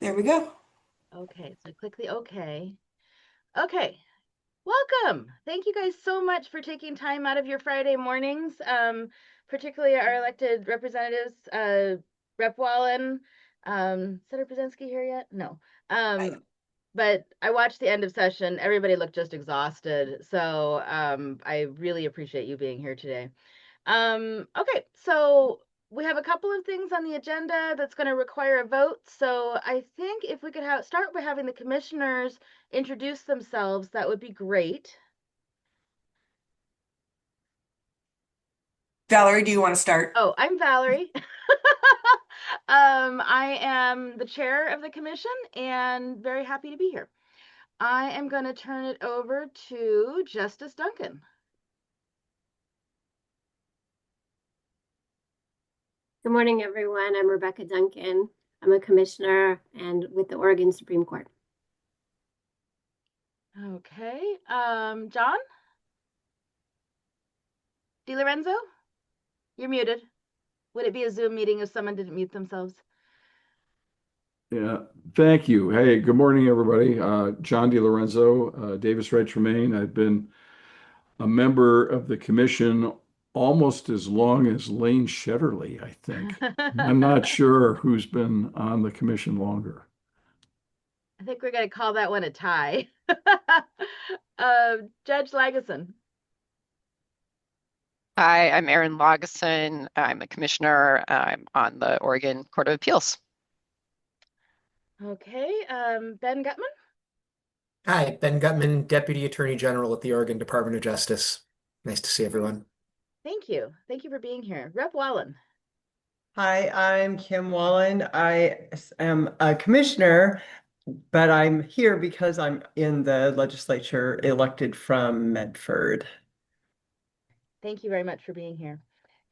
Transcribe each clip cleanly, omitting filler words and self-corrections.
There we go. Okay, so click the OK. Okay, welcome. Thank you guys so much for taking time out of your Friday mornings, particularly our elected representatives, Rep Wallen. Senator Brzezinski here yet? No. I, But I watched the end of session. Everybody looked just exhausted. So I really appreciate you being here today. Okay, so we have a couple of things on the agenda that's going to require a vote. So I think if we could start by having the commissioners introduce themselves, that would be great. Valerie, do you want to start? Oh, I'm Valerie. I am the chair of the commission and very happy to be here. I am going to turn it over to Justice Duncan. Good morning, everyone. I'm Rebecca Duncan. I'm a commissioner and with the Oregon Supreme Court. Okay. John DiLorenzo, you're muted. Would it be a Zoom meeting if someone didn't mute themselves? Yeah, thank you. Hey, good morning, everybody. John DiLorenzo, Davis Red Tremaine. I've been a member of the commission almost as long as Lane Shetterly, I think. I'm not sure who's been on the commission longer. I think we're going to call that one a tie. Judge Lageson. Hi, I'm Erin Lageson. I'm a commissioner. I'm on the Oregon Court of Appeals. Okay. Ben Gutman. Hi, Ben Gutman, Deputy Attorney General at the Oregon Department of Justice. Nice to see everyone. Thank you. Thank you for being here. Rep Wallen. Hi, I'm Kim Wallen. I am a commissioner, but I'm here because I'm in the legislature elected from Medford. Thank you very much for being here.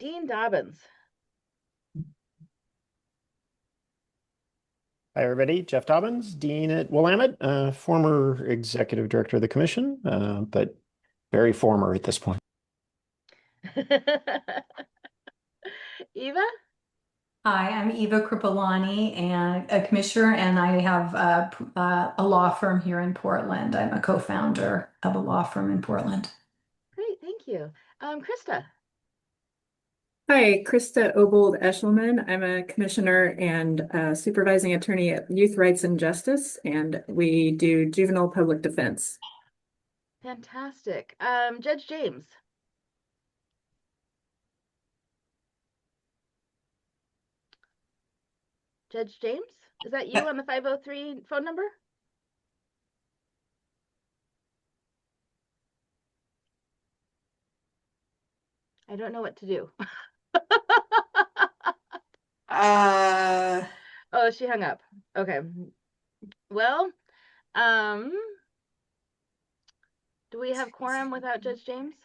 Dean Dobbins. Hi, everybody. Jeff Dobbins, Dean at Willamette, former executive director of the commission, but very former at this point. Eva. Hi, I'm Eva Kripalani and a commissioner, and I have a law firm here in Portland. I'm a co-founder of a law firm in Portland. Great, thank you. Krista. Hi, Krista Obold Eshelman. I'm a commissioner and supervising attorney at Youth Rights and Justice, and we do juvenile public defense. Fantastic. Judge James. Judge James, is that you on the 503 phone number? I don't know what to do. Oh, she hung up. Okay. Well, do we have quorum without Judge James?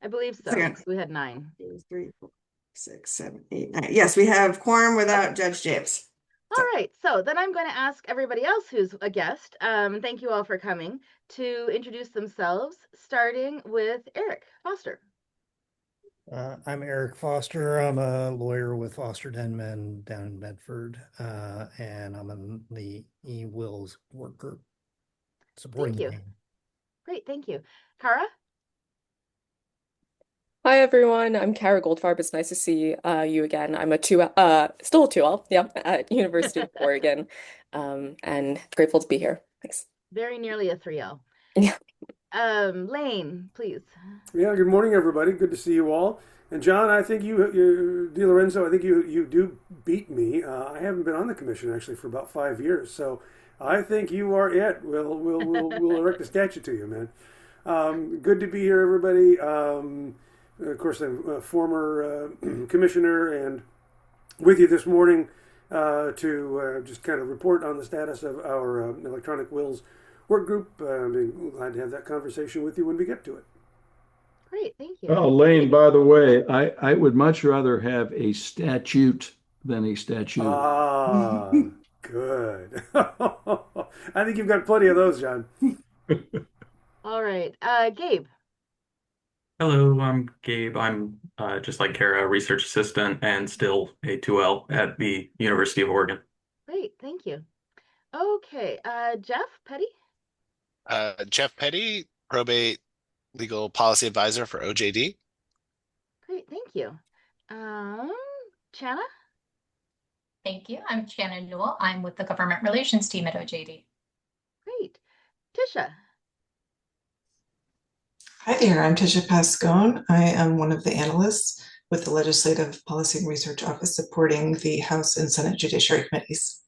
I believe so. We had 9. 2, 3, 4, 6, 7, 8, 9. Yes, we have quorum without Judge James. All right, so then I'm going to ask everybody else who's a guest, thank you all for coming, to introduce themselves, starting with Eric Foster. I'm Eric Foster. I'm a lawyer with Foster Denman down in Medford, and I'm in the e-wills work group supporting Thank you. the game. Great, thank you. Kara? Hi everyone, I'm Kara Goldfarb. It's nice to see you again. I'm a still a 2L, yeah, at University of Oregon, and grateful to be here. Thanks. Very nearly a 3L. Yeah. Lane, please. Yeah, good morning, everybody. Good to see you all. And John, I think you DiLorenzo, I think you do beat me. I haven't been on the commission actually for about 5 years, so I think you are it. We'll erect a statue to you, man. Good to be here, everybody. Of course, I'm a former commissioner and with you this morning to just kind of report on the status of our electronic wills work group. I'm glad to have that conversation with you when we get to it. Great, thank you. Oh, Lane, by the way, I would much rather have a statute than a statue. Ah, good. I think you've got plenty of those, John. All right, Gabe. Hello, I'm Gabe. I'm just like Kara, a research assistant and still a 2L at the University of Oregon. Great, thank you. Okay, Jeff Petty. Jeff Petty, probate legal policy advisor for OJD. Great, thank you. Chana. Thank you. I'm Shannon Newell. I'm with the government relations team at OJD. Great. Tisha. Hi there, I'm Tisha Pascone. I am one of the analysts with the Legislative Policy and Research Office supporting the House and Senate Judiciary Committees.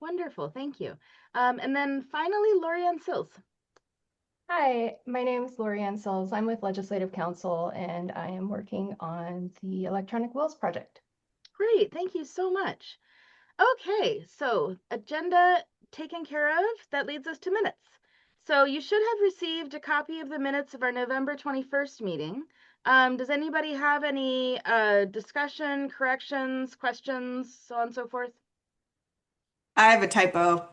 Wonderful, thank you. And then finally, Lorianne Sills. Hi, my name is Lorianne Sills. I'm with Legislative Council and I am working on the Electronic Wills Project. Great, thank you so much. Okay, so agenda taken care of. That leads us to minutes. So you should have received a copy of the minutes of our November 21st meeting. Does anybody have any discussion, corrections, questions, so on and so forth? I have a typo.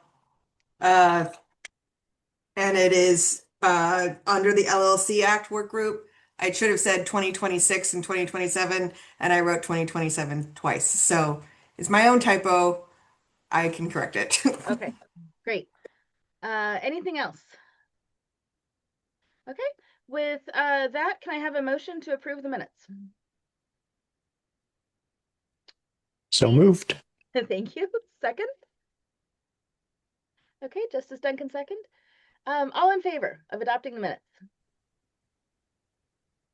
And it is under the LLC Act work group. I should have said 2026 and 2027, and I wrote 2027 twice. So it's my own typo. I can correct it. Okay, great. Anything else? Okay, with that, can I have a motion to approve the minutes? So moved. Thank you. Second? Okay, Justice Duncan second. All in favor of adopting the minutes?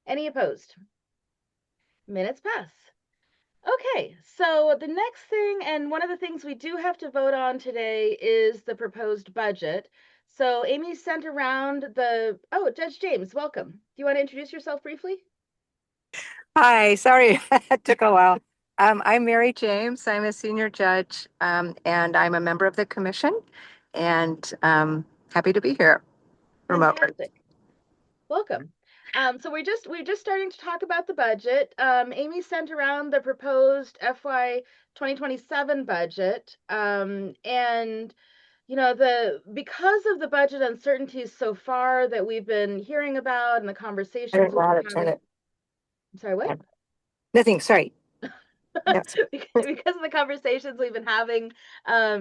Any opposed? Minutes pass. Okay, so the next thing, and one of the things we do have to vote on today is the proposed budget. So Amy sent around oh, Judge James, welcome. Do you want to introduce yourself briefly? Hi, sorry, it took a while. I'm Mary James. I'm a senior judge, and I'm a member of the commission, and happy to be here remotely. Fantastic. Welcome. So we're just starting to talk about the budget. Amy sent around the proposed FY 2027 budget, and you know, because of the budget uncertainties so far that we've been hearing about and the I conversations don't know how to we've turn had. it. I'm sorry, what? Nothing, sorry. Yes. Because of the conversations we've been having,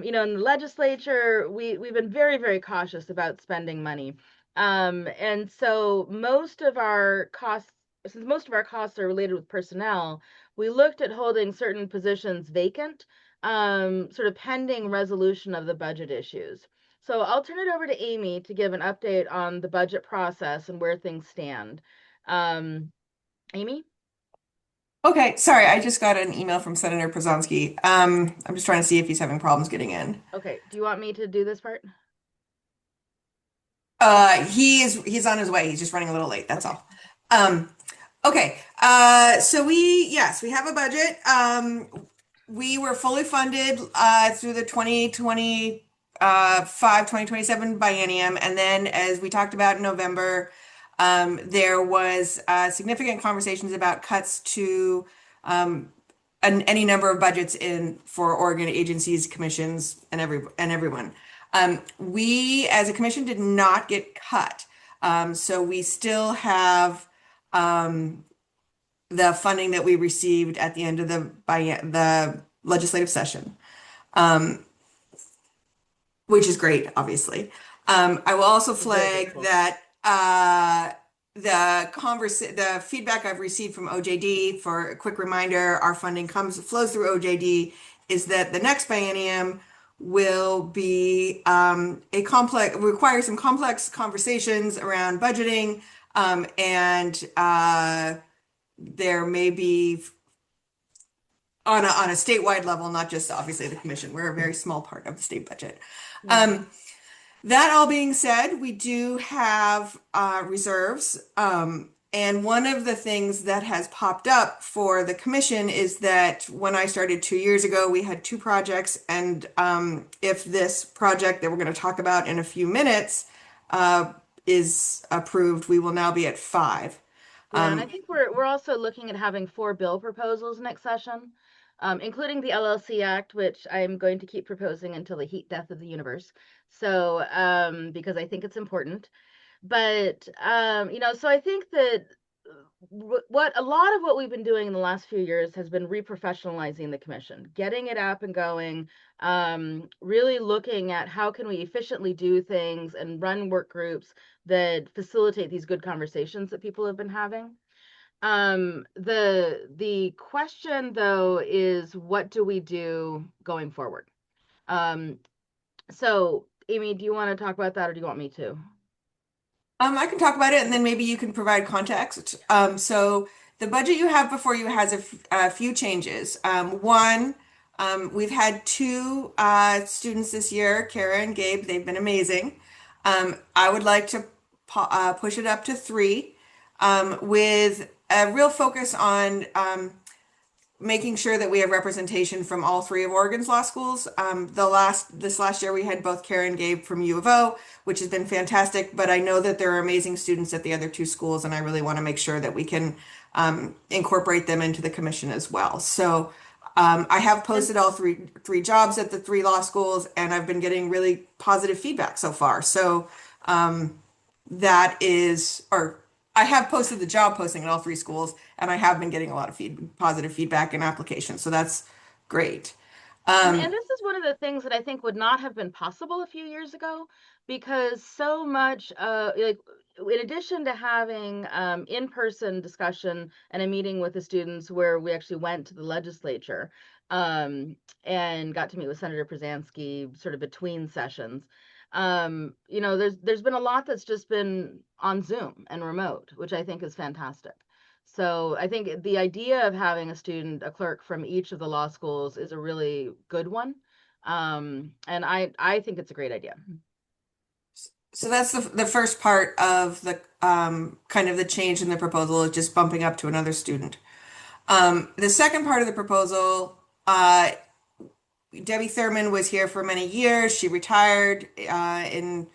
you know, in the legislature, we've been very, very cautious about spending money. And so most of our costs, since most of our costs are related with personnel, we looked at holding certain positions vacant, sort of pending resolution of the budget issues. So I'll turn it over to Amy to give an update on the budget process and where things stand. Amy? Okay, sorry, I just got an email from Senator Przonski. I'm just trying to see if he's having problems getting in. Okay, do you want me to do this part? He's on his way. He's just running a little late. That's all. Okay. So we have a budget. We were fully funded through the 2027 biennium, and then as we talked about in November, there was significant conversations about cuts to any number of budgets for Oregon agencies, commissions, and everyone. We, as a commission, did not get cut. So we still have the funding that we received at the end of the legislative session, which is great, obviously. I will also flag that the feedback I've received from OJD, for a quick reminder, our funding flows through OJD, is that the next biennium will be require some complex conversations around budgeting, and there may be on a statewide level, not just obviously the commission. We're a very small part of the state budget. That all being said, we do have reserves. And one of the things that has popped up for the commission is that when I started 2 years ago, we had 2 projects. And if this project that we're going to talk about in a few minutes is approved, we will now be at 5. Yeah, and I think we're also looking at having 4 bill proposals next session, including the LLC Act, which I'm going to keep proposing until the heat death of the universe. So, because I think it's important. But, you know, so I think that what a lot of what we've been doing in the last few years has been reprofessionalizing the commission, getting it up and going, really looking at how can we efficiently do things and run work groups that facilitate these good conversations that people have been having. The question though is, what do we do going forward? So Amy, do you want to talk about that or do you want me to? I can talk about it and then maybe you can provide context. So the budget you have before you has a few changes. One, we've had two students this year, Kara and Gabe. They've been amazing. I would like to push it up to three, with a real focus on making sure that we have representation from all three of Oregon's law schools. This last year we had both Kara and Gabe from U of O, which has been fantastic, but I know that there are amazing students at the other two schools, and I really want to make sure that we can incorporate them into the commission as well. So I have posted all three jobs at the three law schools, and I've been getting really positive feedback so far. So that is, or I have posted the job posting at all three schools, and I have been getting a lot of positive feedback and applications. So that's great. And this is one of the things that I think would not have been possible a few years ago, because so much, like, in addition to having in-person discussion and a meeting with the students where we actually went to the legislature and got to meet with Senator Przanski sort of between sessions. There's been a lot that's just been on Zoom and remote, which I think is fantastic. So I think the idea of having a clerk from each of the law schools is a really good one. And I think it's a great idea. So that's the first part of the kind of the change in the proposal, is just bumping up to another student. The second part of the proposal, Debbie Thurman was here for many years. She retired in,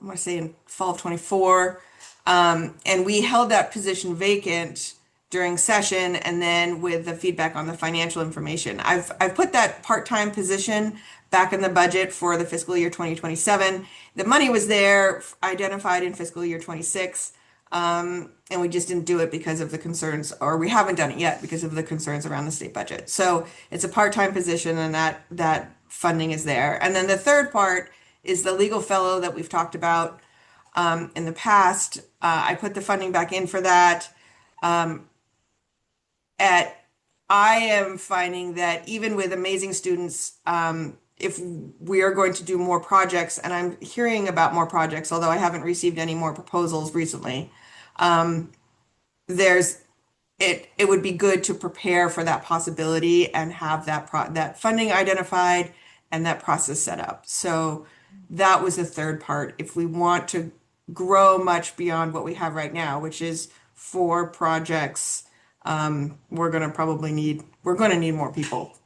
I want to say, in fall of 24. And we held that position vacant during session, and then with the feedback on the financial information. I've put that part-time position back in the budget for the fiscal year 2027. The money was there, identified in fiscal year 26. And we just didn't do it because of the concerns, or we haven't done it yet because of the concerns around the state budget. So it's a part-time position, and that funding is there. And then the third part is the legal fellow that we've talked about in the past. I put the funding back in for that. I am finding that even with amazing students, if we are going to do more projects, and I'm hearing about more projects, although I haven't received any more proposals recently, it would be good to prepare for that possibility and have that funding identified and that process set up. So that was the third part. If we want to grow much beyond what we have right now, which is 4 projects, we're going to need more people.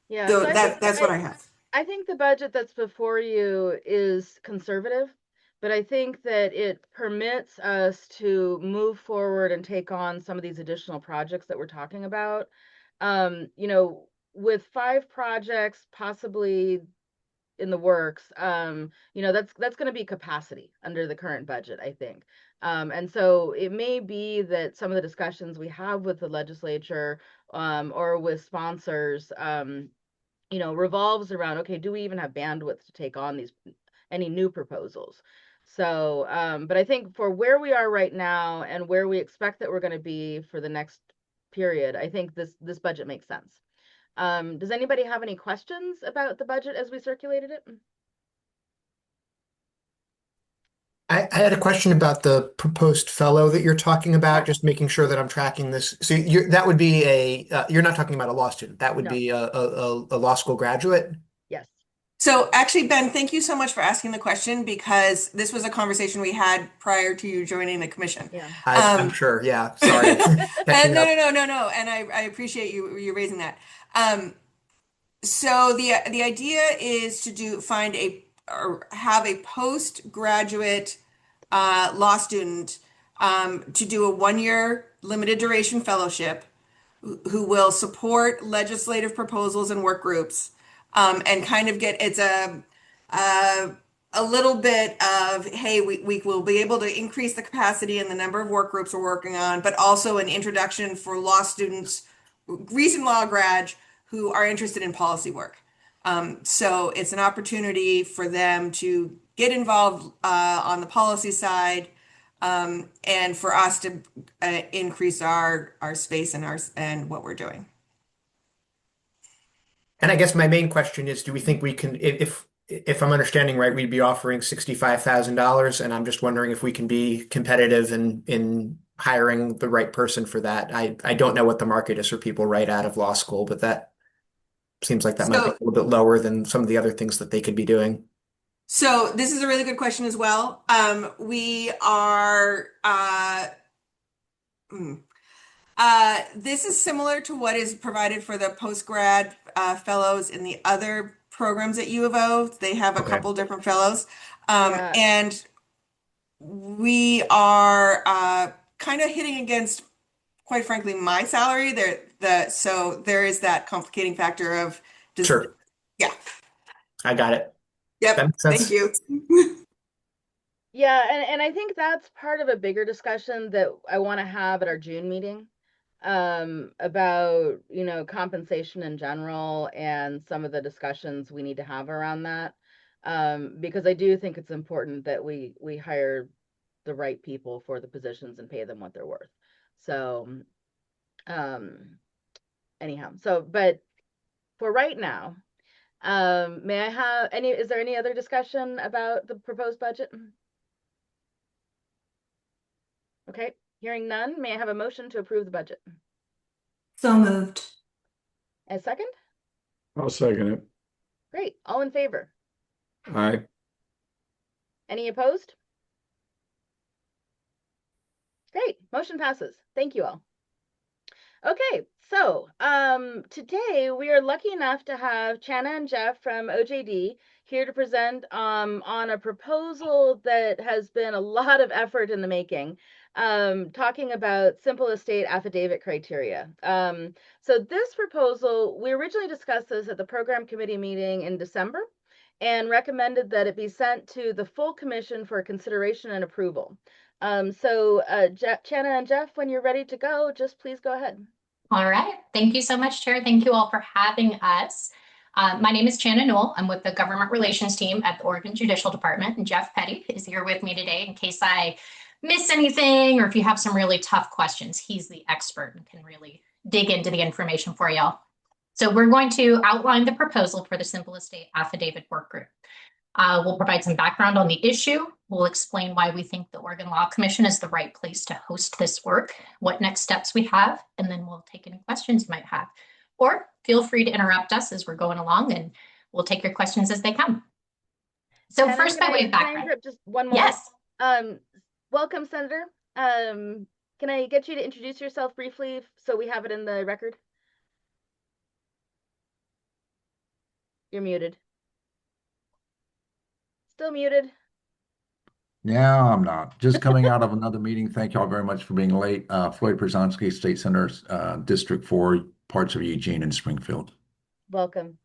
Yeah, So so that's what I have. I think the budget that's before you is conservative, but I think that it permits us to move forward and take on some of these additional projects that we're talking about. With 5 projects possibly in the works, that's going to be capacity under the current budget, I think. And so it may be that some of the discussions we have with the legislature or with sponsors, revolves around, okay, do we even have bandwidth to take on any new proposals? So, but I think for where we are right now and where we expect that we're going to be for the next period, I think this budget makes sense. Does anybody have any questions about the budget as we circulated it? I had a question about the proposed fellow that you're talking about, just making sure that I'm tracking this. So that would be you're not talking about a law student. That would be a law school graduate. Yes. So actually, Ben, thank you so much for asking the question, because this was a conversation we had prior to you joining the commission. Yeah. I'm sure. Yeah. Sorry. No. And I appreciate you raising that. So the idea is to have a postgraduate law student to do a 1-year limited duration fellowship who will support legislative proposals and work groups, and kind of it's a a little bit of, hey, we will be able to increase the capacity and the number of work groups we're working on, but also an introduction for law students, recent law grads who are interested in policy work. So it's an opportunity for them to get involved on the policy side, and for us to increase our space and what we're doing. And I guess my main question is, do we think we can, if I'm understanding right, we'd be offering $65,000, and I'm just wondering if we can be competitive in hiring the right person for that. I don't know what the market is for people right out of law school, but that seems like that might be a little bit lower than some of the other things that they could be doing. So this is a really good question as well. We are this is similar to what is provided for the post-grad fellows in the other programs at U of O. They have a couple different fellows. And we are kind of hitting against, quite frankly, my salary. So there is that complicating factor of Sure. Yeah. I got it. Yep. That makes sense. Thank you. Yeah, and I think that's part of a bigger discussion that I want to have at our June meeting, about, compensation in general and some of the discussions we need to have around that. Because I do think it's important that we hire the right people for the positions and pay them what they're worth. So, anyhow, but for right now, may I have is there any other discussion about the proposed budget? Okay, hearing none, may I have a motion to approve the budget? So moved. A second? I'll second it. Great, all in favor? Aye. Any opposed? Great, motion passes. Thank you all. Okay, so today we are lucky enough to have Channa and Jeff from OJD here to present on a proposal that has been a lot of effort in the making, talking about simple estate affidavit criteria. So this proposal, we originally discussed this at the program committee meeting in December and recommended that it be sent to the full commission for consideration and approval. Channa and Jeff, when you're ready to go, just please go ahead. All right. Thank you so much, Chair. Thank you all for having us. My name is Channa Newell. I'm with the Government Relations team at the Oregon Judicial Department, and Jeff Petty is here with me today in case I miss anything or if you have some really tough questions. He's the expert and can really dig into the information for y'all. So we're going to outline the proposal for the Simple Estate Affidavit Work Group. We'll provide some background on the issue. We'll explain why we think the Oregon Law Commission is the right place to host this work, what next steps we have, and then we'll take any questions you might have. Or feel free to interrupt us as we're going along, and we'll take your questions as they come. So Channa, first, by way of background. Can I interrupt just one more? Yes. Welcome, Senator. Can I get you to introduce yourself briefly so we have it in the record? You're muted. Still muted. Yeah, I'm not. Just coming out of another meeting. Thank you all very much for being late. Floyd Przanski, State Senator, District 4, parts of Eugene and Springfield. Welcome.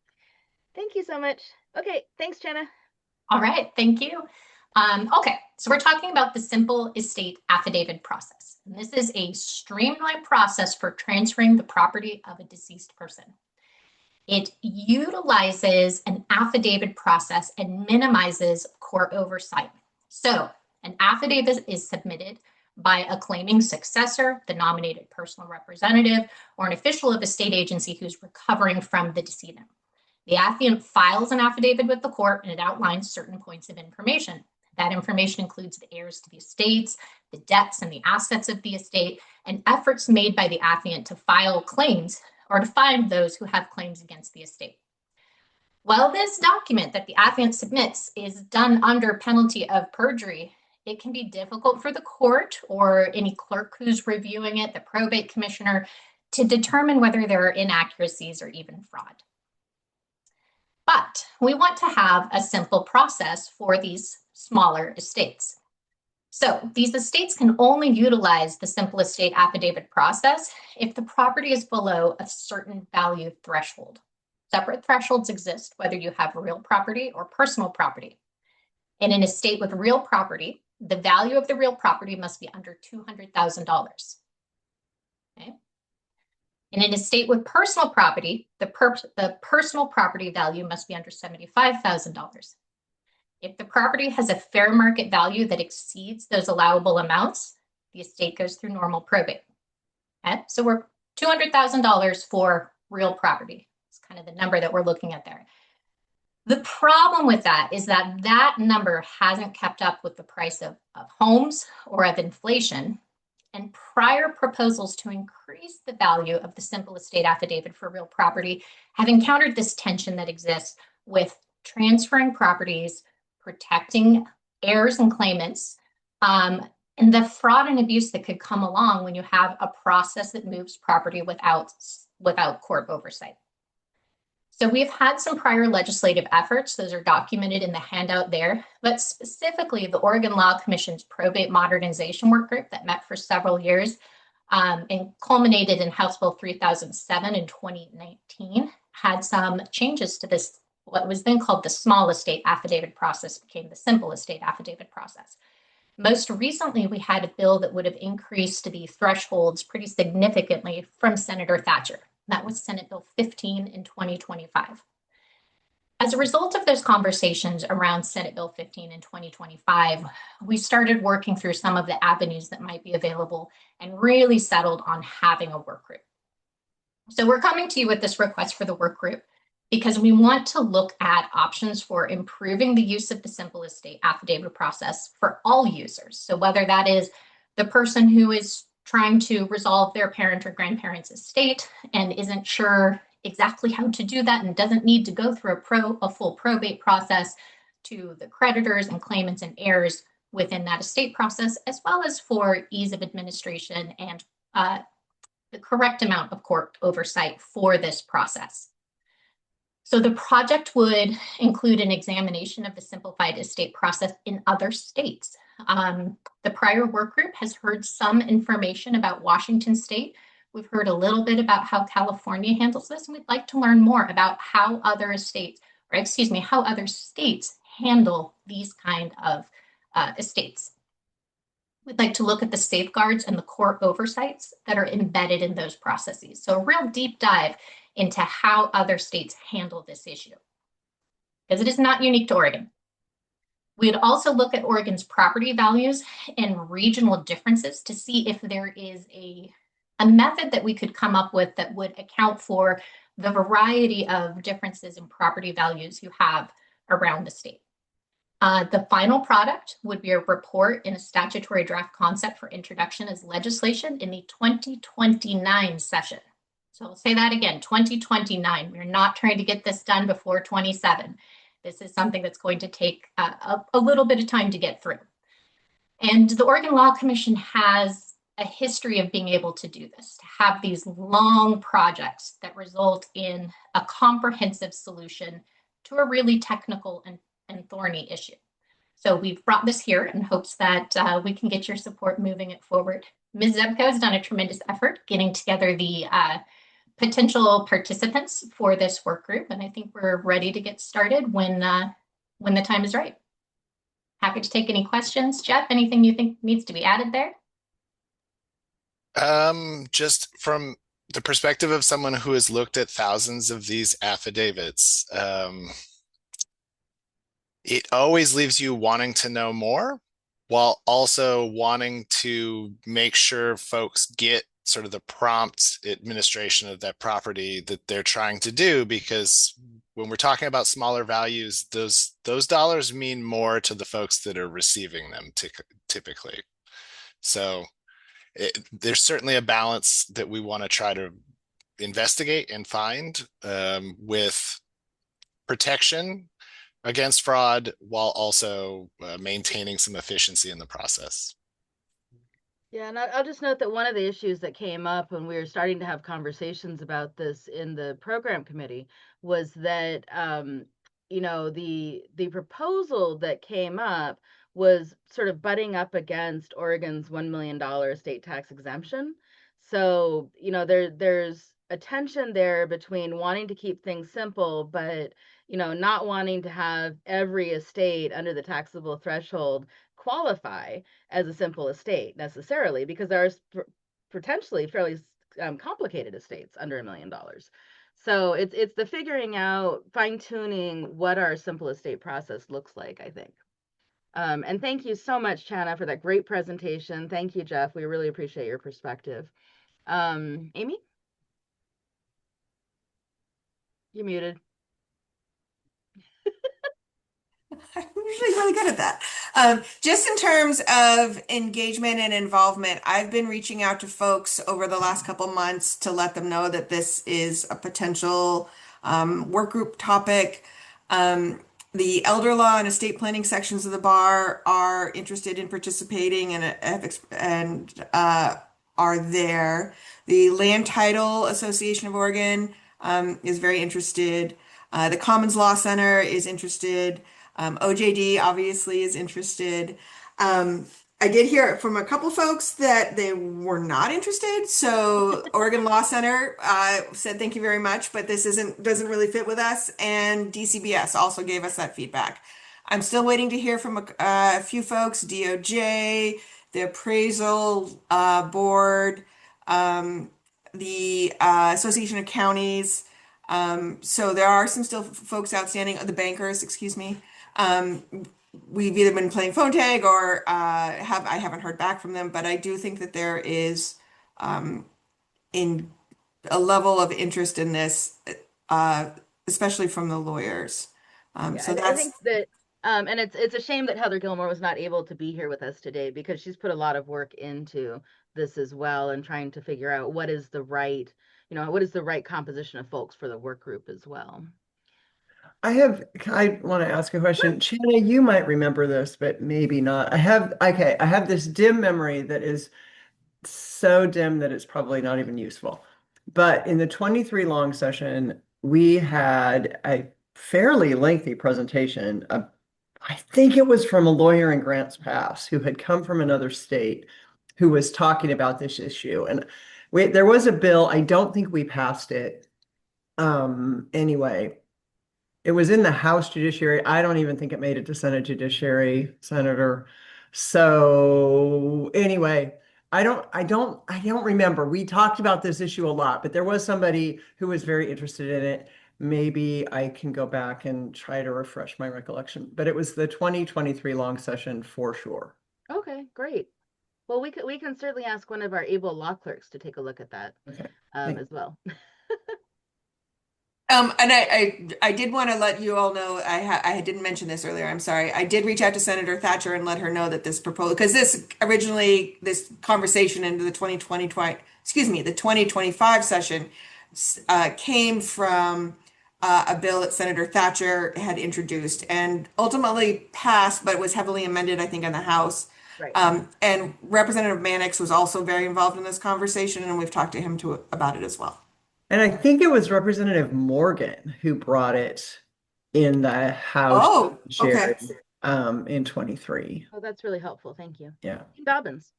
Thank you so much. Okay, thanks, Channa. All right, thank you. Okay, so we're talking about the Simple Estate Affidavit process. And this is a streamlined process for transferring the property of a deceased person. It utilizes an affidavit process and minimizes court oversight. So an affidavit is submitted by a claiming successor, the nominated personal representative, or an official of a state agency who's recovering from the decedent. The affiant files an affidavit with the court, and it outlines certain points of information. That information includes the heirs to the estates, the debts and the assets of the estate, and efforts made by the affiant to file claims or to find those who have claims against the estate. While this document that the affiant submits is done under penalty of perjury, it can be difficult for the court or any clerk who's reviewing it, the probate commissioner, to determine whether there are inaccuracies or even fraud. But we want to have a simple process for these smaller estates. So these estates can only utilize the Simple Estate Affidavit process if the property is below a certain value threshold. Separate thresholds exist whether you have real property or personal property. In an estate with real property, the value of the real property must be under $200,000. Okay. In an estate with personal property, the personal property value must be under $75,000. If the property has a fair market value that exceeds those allowable amounts, the estate goes through normal probate. Okay? So we're $200,000 for real property. It's kind of the number that we're looking at there. The problem with that is that that number hasn't kept up with the price of homes or of inflation. And prior proposals to increase the value of the simple estate affidavit for real property have encountered this tension that exists with transferring properties, protecting heirs and claimants, and the fraud and abuse that could come along when you have a process that moves property without court oversight. So we've had some prior legislative efforts. Those are documented in the handout there, but specifically the Oregon Law Commission's Probate Modernization Work Group that met for several years and culminated in House Bill 3007 in 2019 had some changes to this, what was then called the small estate affidavit process became the simple estate affidavit process. Most recently, we had a bill that would have increased the thresholds pretty significantly from Senator Thatcher. That was Senate Bill 15 in 2025. As a result of those conversations around Senate Bill 15 in 2025, we started working through some of the avenues that might be available and really settled on having a work group. So we're coming to you with this request for the work group because we want to look at options for improving the use of the simple estate affidavit process for all users. So whether that is the person who is trying to resolve their parent or grandparent's estate and isn't sure exactly how to do that and doesn't need to go through a full probate process, to the creditors and claimants and heirs within that estate process, as well as for ease of administration and the correct amount of court oversight for this process. So the project would include an examination of the simplified estate process in other states. The prior work group has heard some information about Washington State. We've heard a little bit about how California handles this, and we'd like to learn more about how other states, how other states handle these kind of estates. We'd like to look at the safeguards and the court oversights that are embedded in those processes. So a real deep dive into how other states handle this issue, because it is not unique to Oregon. We'd also look at Oregon's property values and regional differences to see if there is a method that we could come up with that would account for the variety of differences in property values you have around the state. The final product would be a report in a statutory draft concept for introduction as legislation in the 2029 session. So I'll say that again, 2029. We're not trying to get this done before 27. This is something that's going to take a little bit of time to get through. And the Oregon Law Commission has a history of being able to do this, to have these long projects that result in a comprehensive solution to a really technical and thorny issue. So we've brought this here in hopes that we can get your support moving it forward. Ms. Zebko has done a tremendous effort getting together the potential participants for this work group, and I think we're ready to get started when the time is right. Happy to take any questions. Jeff, anything you think needs to be added there? Just from the perspective of someone who has looked at thousands of these affidavits, it always leaves you wanting to know more, while also wanting to make sure folks get sort of the prompt administration of that property that they're trying to do, because when we're talking about smaller values, those dollars mean more to the folks that are receiving them typically. So there's certainly a balance that we want to try to investigate and find with protection against fraud while also maintaining some efficiency in the process. Yeah, and I'll just note that one of the issues that came up when we were starting to have conversations about this in the program committee was that, the proposal that came up was sort of butting up against Oregon's $1 million state tax exemption. So, there's a tension there between wanting to keep things simple, but not wanting to have every estate under the taxable threshold qualify as a simple estate necessarily, because there are potentially fairly complicated estates under $1 million. So it's the figuring out, fine tuning what our simple estate process looks like, I think. And thank you so much, Chana, for that great presentation. Thank you, Jeff. We really appreciate your perspective. Amy? You're muted. I'm usually really good at that. Just in terms of engagement and involvement, I've been reaching out to folks over the last couple months to let them know that this is a potential work group topic. The elder law and estate planning sections of the bar are interested in participating and are there. The Land Title Association of Oregon is very interested. The Commons Law Center is interested. OJD obviously is interested. I did hear from a couple folks that they were not interested. So Oregon Law Center said thank you very much, but this doesn't really fit with us. And DCBS also gave us that feedback. I'm still waiting to hear from a few folks, DOJ, the Appraisal Board, the Association of Counties. So there are some still folks outstanding, the bankers, excuse me. We've either been playing phone tag or I haven't heard back from them, but I do think that there is in a level of interest in this, especially from the lawyers. So I think that, and it's a shame that Heather Gilmore was not able to be here with us today, because she's put a lot of work into this as well, and trying to figure out what is the right composition of folks for the work group as well. I want to ask a question. Shanna, you might remember this, but maybe not. I have this dim memory that is so dim that it's probably not even useful. But in the 23 long session, we had a fairly lengthy presentation. I think it was from a lawyer in Grants Pass who had come from another state who was talking about this issue. And there was a bill. I don't think we passed it. Anyway, it was in the House Judiciary. I don't even think it made it to Senate Judiciary, Senator. So anyway, I don't remember. We talked about this issue a lot, but there was somebody who was very interested in it. Maybe I can go back and try to refresh my recollection. But it was the 2023 long session for sure. Okay, great. Well, we can certainly ask one of our able law clerks to take a look at that as well. And I did want to let you all know, I didn't mention this earlier, I'm sorry. I did reach out to Senator Thatcher and let her know that this proposal, because this conversation into the 2025 session came from a bill that Senator Thatcher had introduced and ultimately passed, but was heavily amended, I think, in the House. Right. And Representative Mannix was also very involved in this conversation, and we've talked to him about it as well. And I think it was Representative Morgan who brought it in the House Judiciary, in 23. Oh, that's really helpful. Thank you. Yeah. Dobbins.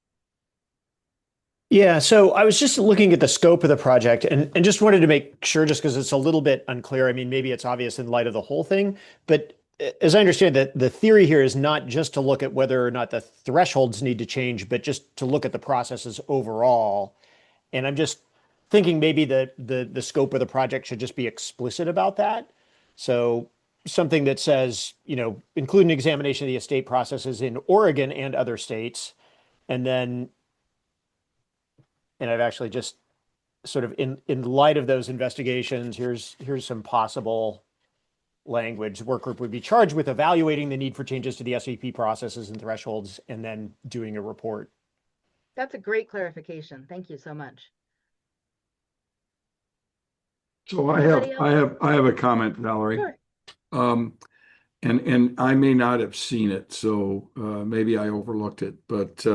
Yeah, so I was just looking at the scope of the project and just wanted to make sure, just because it's a little bit unclear. I mean, maybe it's obvious in light of the whole thing, but as I understand that the theory here is not just to look at whether or not the thresholds need to change, but just to look at the processes overall. And I'm just thinking maybe the scope of the project should just be explicit about that. So something that says, include an examination of the estate processes in Oregon and other states. And I've actually just sort of in light of those investigations, here's some possible language. The work group would be charged with evaluating the need for changes to the SEP processes and thresholds, and then doing a report. That's a great clarification. Thank you so much. So I have a comment, Valerie. Sure. And I may not have seen it, so maybe I overlooked it. But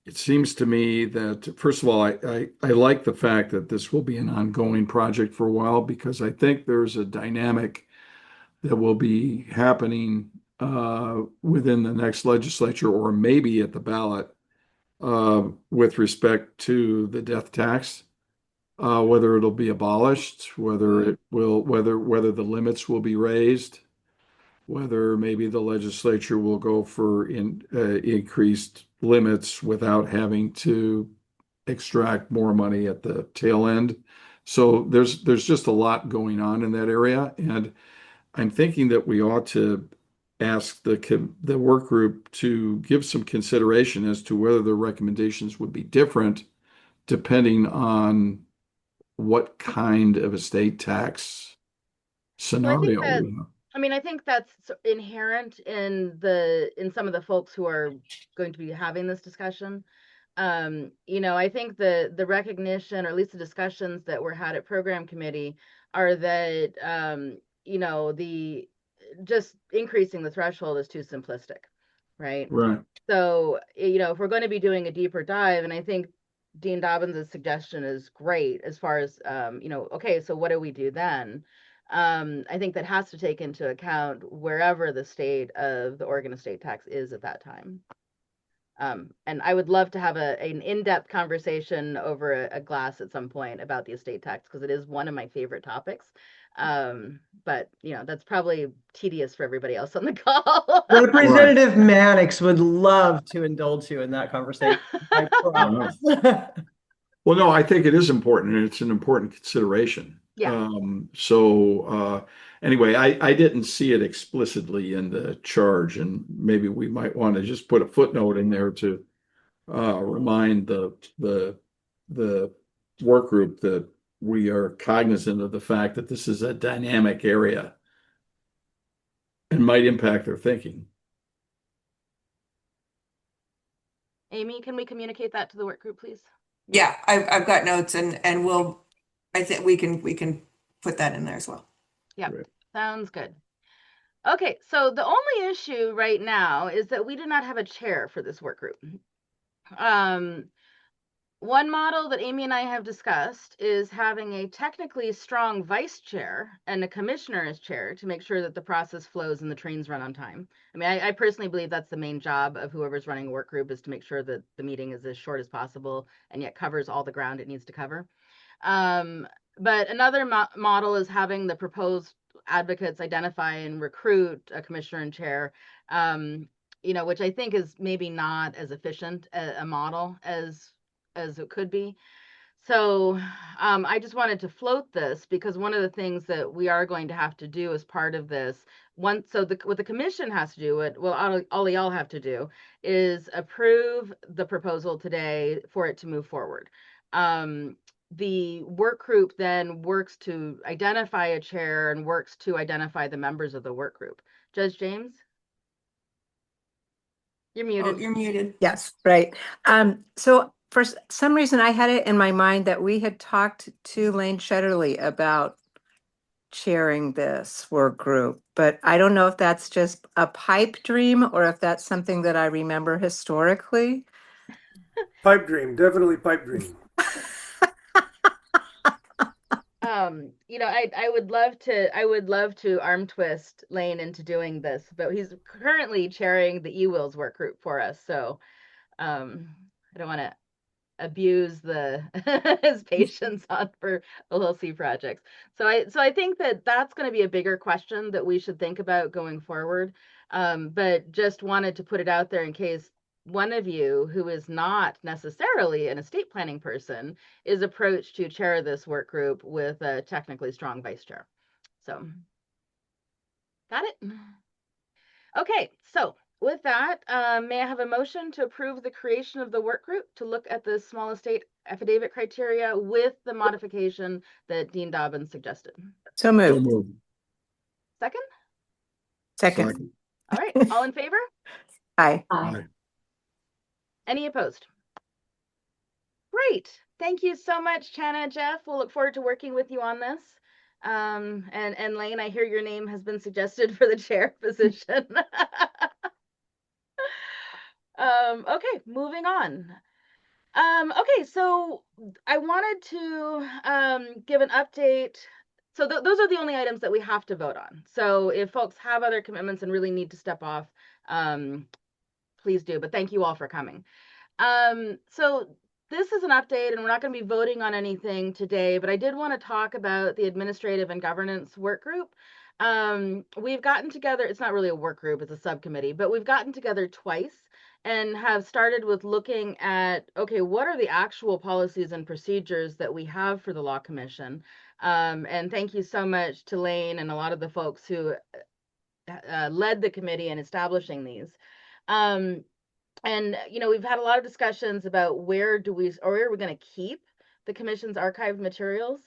it seems to me that, first of all, I like the fact that this will be an ongoing project for a while, because I think there's a dynamic that will be happening within the next legislature, or maybe at the ballot, with respect to the death tax. whether it'll be abolished, whether it will, whether the limits will be raised, whether maybe the legislature will go for increased limits without having to extract more money at the tail end. So there's just a lot going on in that area, and I'm thinking that we ought to ask the work group to give some consideration as to whether the recommendations would be different depending on what kind of estate tax So I think scenario that, we have. I mean, I think that's inherent in some of the folks who are going to be having this discussion. I think the recognition, or at least the discussions that were had at program committee, are that the just increasing the threshold is too simplistic, right? Right. So, if we're going to be doing a deeper dive, and I think Dean Dobbins' suggestion is great as far as, okay, so what do we do then? I think that has to take into account wherever the state of the Oregon estate tax is at that time. And I would love to have an in-depth conversation over a glass at some point about the estate tax, because it is one of my favorite topics. But that's probably tedious for everybody else on the call. Representative Mannix would love to indulge you in that conversation. I promise. Well, no, I think it is important, and it's an important consideration. Yeah. Anyway, I didn't see it explicitly in the charge, and maybe we might want to just put a footnote in there to remind the work group that we are cognizant of the fact that this is a dynamic area and might impact their thinking. Amy, can we communicate that to the work group, please? Yeah, I've got notes, and I think we can put that in there as well. Yeah, sounds good. Okay, so the only issue right now is that we do not have a chair for this work group. One model that Amy and I have discussed is having a technically strong vice chair and a commissioner as chair to make sure that the process flows and the trains run on time. I mean, I personally believe that's the main job of whoever's running a work group, is to make sure that the meeting is as short as possible and yet covers all the ground it needs to cover. But another model is having the proposed advocates identify and recruit a commissioner and chair, which I think is maybe not as efficient a model as it could be. So I just wanted to float this, because one of the things that we are going to have to do as part of this, what the commission has to do, all y'all have to do, is approve the proposal today for it to move forward. The work group then works to identify a chair and works to identify the members of the work group. Judge James? You're muted. Oh, you're muted. Yes, right. So for some reason, I had it in my mind that we had talked to Lane Shetterly about chairing this work group, but I don't know if that's just a pipe dream or if that's something that I remember historically. Pipe dream, definitely pipe dream. I would love to arm twist Lane into doing this, but he's currently chairing the eWills work group for us. So, I don't want to abuse his patience for OLC projects. So I think that that's going to be a bigger question that we should think about going forward. But just wanted to put it out there in case one of you who is not necessarily an estate planning person is approached to chair this work group with a technically strong vice chair. So, got it? Okay, so with that, may I have a motion to approve the creation of the work group to look at the small estate affidavit criteria with the modification that Dean Dobbins suggested? So moved. Second? Second. All right, all in favor? Aye. Aye. Any opposed? Great. Thank you so much, Chana, Jeff. We'll look forward to working with you on this. And Lane, I hear your name has been suggested for the chair position. Okay, moving on. Okay, so I wanted to give an update. So those are the only items that we have to vote on. So if folks have other commitments and really need to step off, please do. But thank you all for coming. So this is an update, and we're not going to be voting on anything today, but I did want to talk about the administrative and governance work group. We've gotten together, it's not really a work group, it's a subcommittee, but we've gotten together twice and have started with looking at, okay, what are the actual policies and procedures that we have for the Law Commission? And thank you so much to Lane and a lot of the folks who led the committee in establishing these. And we've had a lot of discussions about where are we going to keep the commission's archived materials.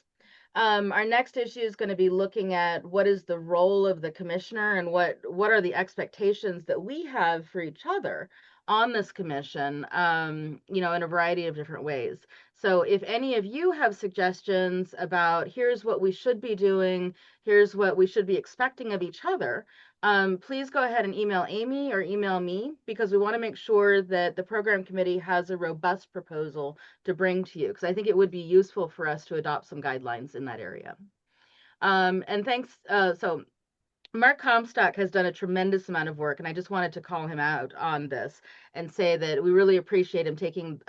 Our next issue is going to be looking at what is the role of the commissioner and what are the expectations that we have for each other on this commission, in a variety of different ways. So if any of you have suggestions about here's what we should be doing, here's what we should be expecting of each other, please go ahead and email Amy or email me, because we want to make sure that the program committee has a robust proposal to bring to you, because I think it would be useful for us to adopt some guidelines in that area. And thanks. So Mark Comstock has done a tremendous amount of work, and I just wanted to call him out on this and say that we really appreciate him taking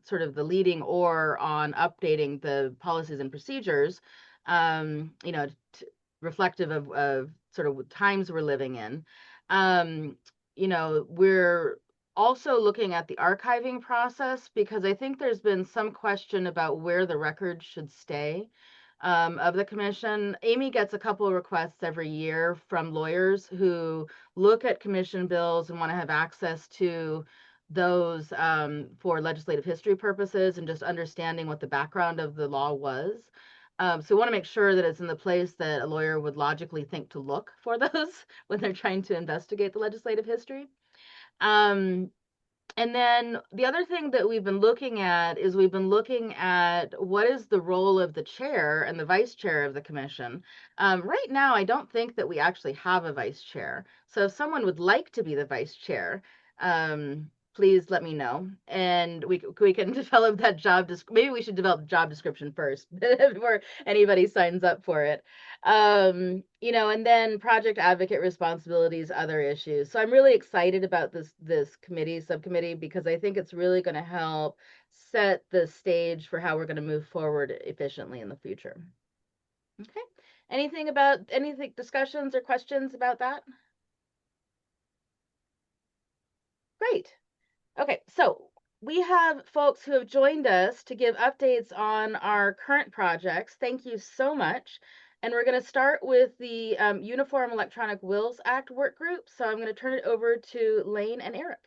sort of the leading oar on updating the policies and procedures, reflective of sort of times we're living in. We're also looking at the archiving process, because I think there's been some question about where the records should stay of the commission. Amy gets a couple of requests every year from lawyers who look at commission bills and want to have access to those for legislative history purposes and just understanding what the background of the law was. So we want to make sure that it's in the place that a lawyer would logically think to look for those when they're trying to investigate the legislative history. And then the other thing that we've been looking at is what is the role of the chair and the vice chair of the commission. Right now, I don't think that we actually have a vice chair. So if someone would like to be the vice chair, please let me know, and we can develop that maybe we should develop the job description first before anybody signs up for it. And then project advocate responsibilities, other issues. So I'm really excited about this subcommittee, because I think it's really going to help set the stage for how we're going to move forward efficiently in the future. Okay. Anything discussions or questions about that? Great. Okay, so we have folks who have joined us to give updates on our current projects. Thank you so much. And we're going to start with the Uniform Electronic Wills Act work group. So I'm going to turn it over to Lane and Eric.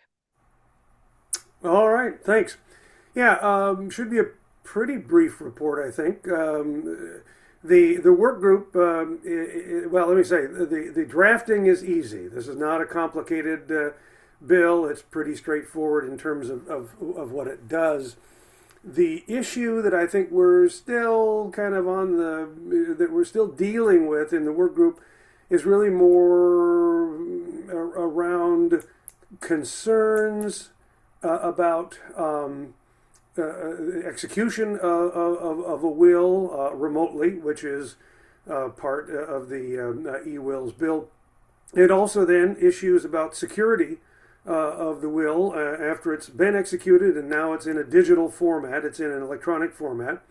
All right, thanks. Yeah, should be a pretty brief report, I think. The work group, well, let me say, the drafting is easy. This is not a complicated bill. It's pretty straightforward in terms of what it does. The issue that I think we're still kind of that we're still dealing with in the work group is really more around concerns about execution of a will remotely, which is part of the e-wills bill. It also then issues about security of the will after it's been executed, and now it's in a digital format, it's in an electronic format.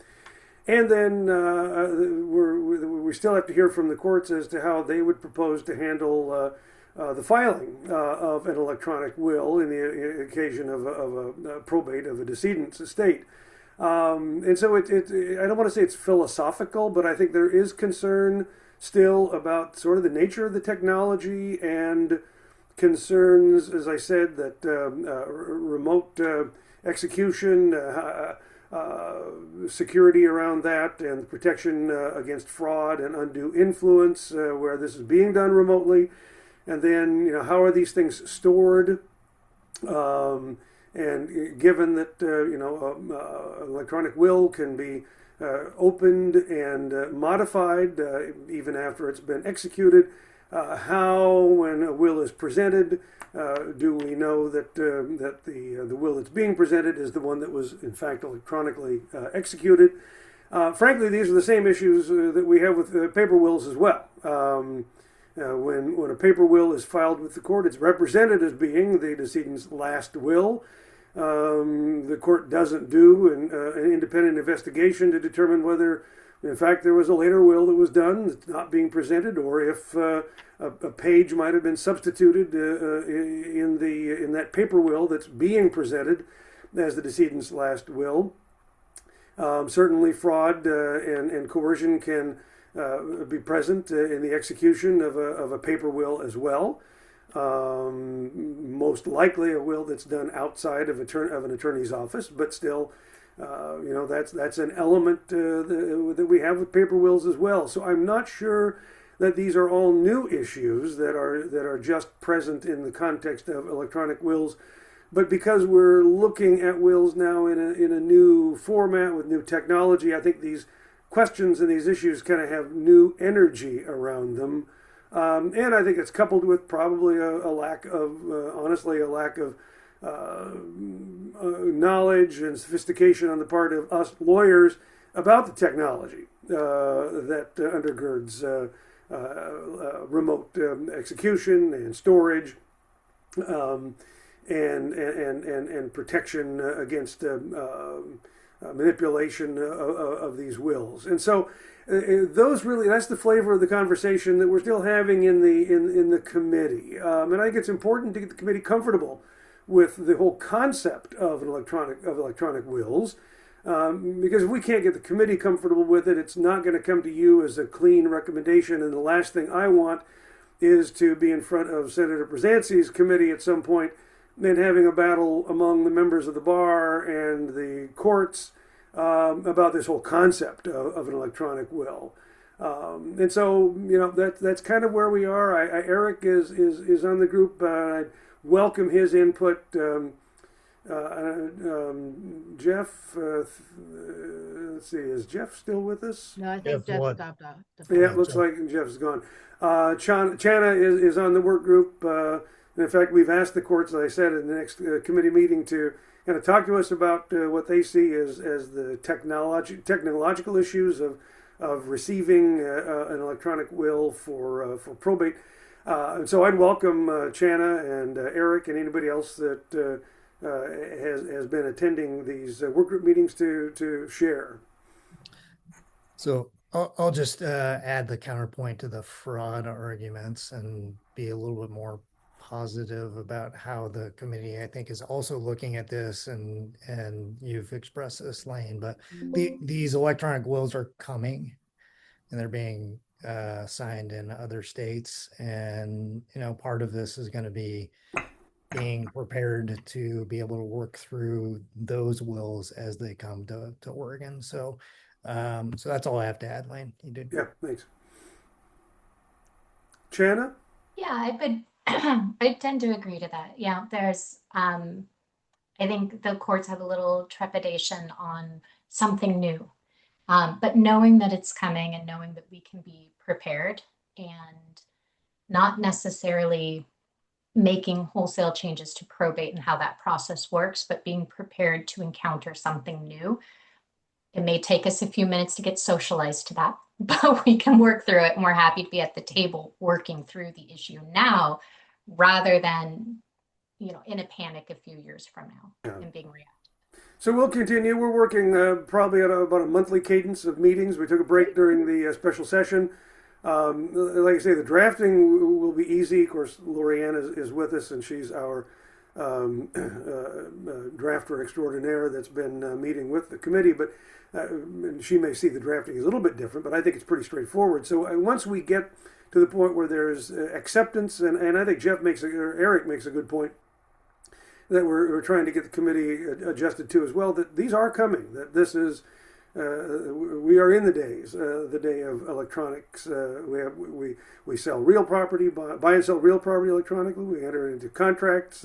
And then we still have to hear from the courts as to how they would propose to handle the filing of an electronic will in the occasion of a probate of a decedent's estate. And so I don't want to say it's philosophical, but I think there is concern still about sort of the nature of the technology, and concerns, as I said, that remote execution, security around that, and protection against fraud and undue influence where this is being done remotely. And then, how are these things stored? And given that, electronic will can be opened and modified even after it's been executed, how, when a will is presented, do we know that the will that's being presented is the one that was in fact electronically executed? Frankly, these are the same issues that we have with paper wills as well. When a paper will is filed with the court, it's represented as being the decedent's last will. the court doesn't do an independent investigation to determine whether, in fact, there was a later will that was done that's not being presented, or if a page might have been substituted in that paper will that's being presented as the decedent's last will. Certainly, fraud and coercion can be present in the execution of a paper will as well. Most likely a will that's done outside of an attorney's office, but still, that's an element that we have with paper wills as well. So I'm not sure that these are all new issues that are just present in the context of electronic wills, but because we're looking at wills now in a new format with new technology, I think these questions and these issues kind of have new energy around them. And I think it's coupled with probably honestly, a lack of knowledge and sophistication on the part of us lawyers about the technology that undergirds remote execution and storage and protection against manipulation of these wills. And so that's the flavor of the conversation that we're still having in the committee. And I think it's important to get the committee comfortable with the whole concept of electronic wills. Because if we can't get the committee comfortable with it, it's not going to come to you as a clean recommendation. And the last thing I want is to be in front of Senator Brzezinski's committee at some point and having a battle among the members of the bar and the courts about this whole concept of an electronic will. And so, that's kind of where we are. Eric is on the group. I welcome his input. Jeff, let's see, is Jeff still with us? No, I think Jeff stopped off. Yeah, it looks like Jeff's gone. Chana is on the work group. And in fact, we've asked the courts, as I said, in the next committee meeting to kind of talk to us about what they see as the technological issues of receiving an electronic will for probate. And so I'd welcome Chana and Eric and anybody else that has been attending these work group meetings to share. So I'll just add the counterpoint to the fraud arguments and be a little bit more positive about how the committee, I think, is also looking at this, and you've expressed this, Lane, but these electronic wills are coming and they're being signed in other states. And, part of this is going to be being prepared to be able to work through those wills as they come to Oregon. So that's all I have to add, Lane. You did. Yeah, thanks. Chana? Yeah, I tend to agree to that. Yeah, there's, I think the courts have a little trepidation on something new, but knowing that it's coming and knowing that we can be prepared and not necessarily making wholesale changes to probate and how that process works, but being prepared to encounter something new. It may take us a few minutes to get socialized to that, but we can work through it, and we're happy to be at the table working through the issue now, rather than, in a panic a few years from now and being reactive. So we'll continue. We're working probably at about a monthly cadence of meetings. We took a break during the special session. Like I say, the drafting will be easy. Of course, Lorianne is with us, and she's our drafter extraordinaire that's been meeting with the committee. But she may see the drafting is a little bit different, but I think it's pretty straightforward. So once we get to the point where there's acceptance, and I think Eric makes a good point, that we're trying to get the committee adjusted to as well, that these are coming, that this is, we are in the day of electronics. We sell real property, buy and sell real property electronically. We enter into contracts,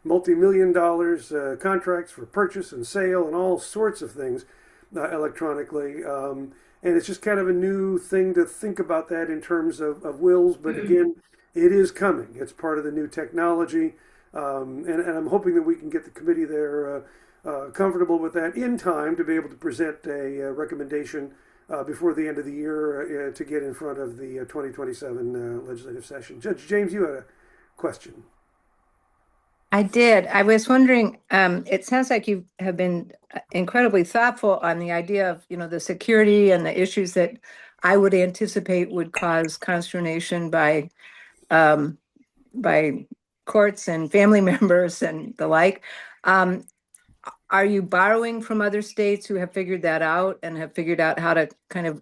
multi-million dollars contracts for purchase and sale and all sorts of things electronically. And it's just kind of a new thing to think about that in terms of wills. But again, it is coming. It's part of the new technology. And I'm hoping that we can get the committee there comfortable with that in time to be able to present a recommendation before the end of the year to get in front of the 2027 legislative session. Judge James, you had a question. I did. I was wondering, it sounds like you have been incredibly thoughtful on the idea of, the security and the issues that I would anticipate would cause consternation by courts and family members and the like. Are you borrowing from other states who have figured that out and have figured out how to kind of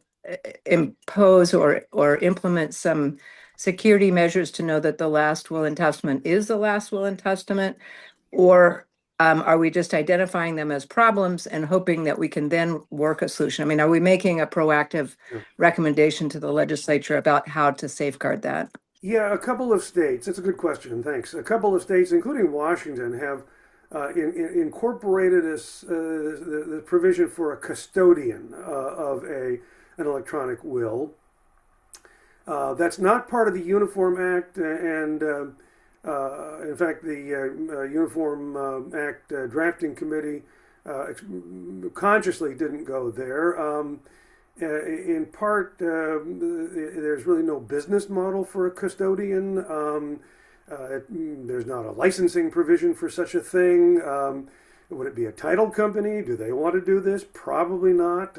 impose or implement some security measures to know that the last will and testament is the last will and testament? Or are we just identifying them as problems and hoping that we can then work a solution? I mean, are we making a proactive recommendation to the legislature about how to safeguard that? Yeah, a couple of states. That's a good question. Thanks. A couple of states, including Washington, have incorporated the provision for a custodian of an electronic will. That's not part of the Uniform Act, and in fact, the Uniform Act Drafting Committee consciously didn't go there. In part, there's really no business model for a custodian. There's not a licensing provision for such a thing. Would it be a title company? Do they want to do this? Probably not.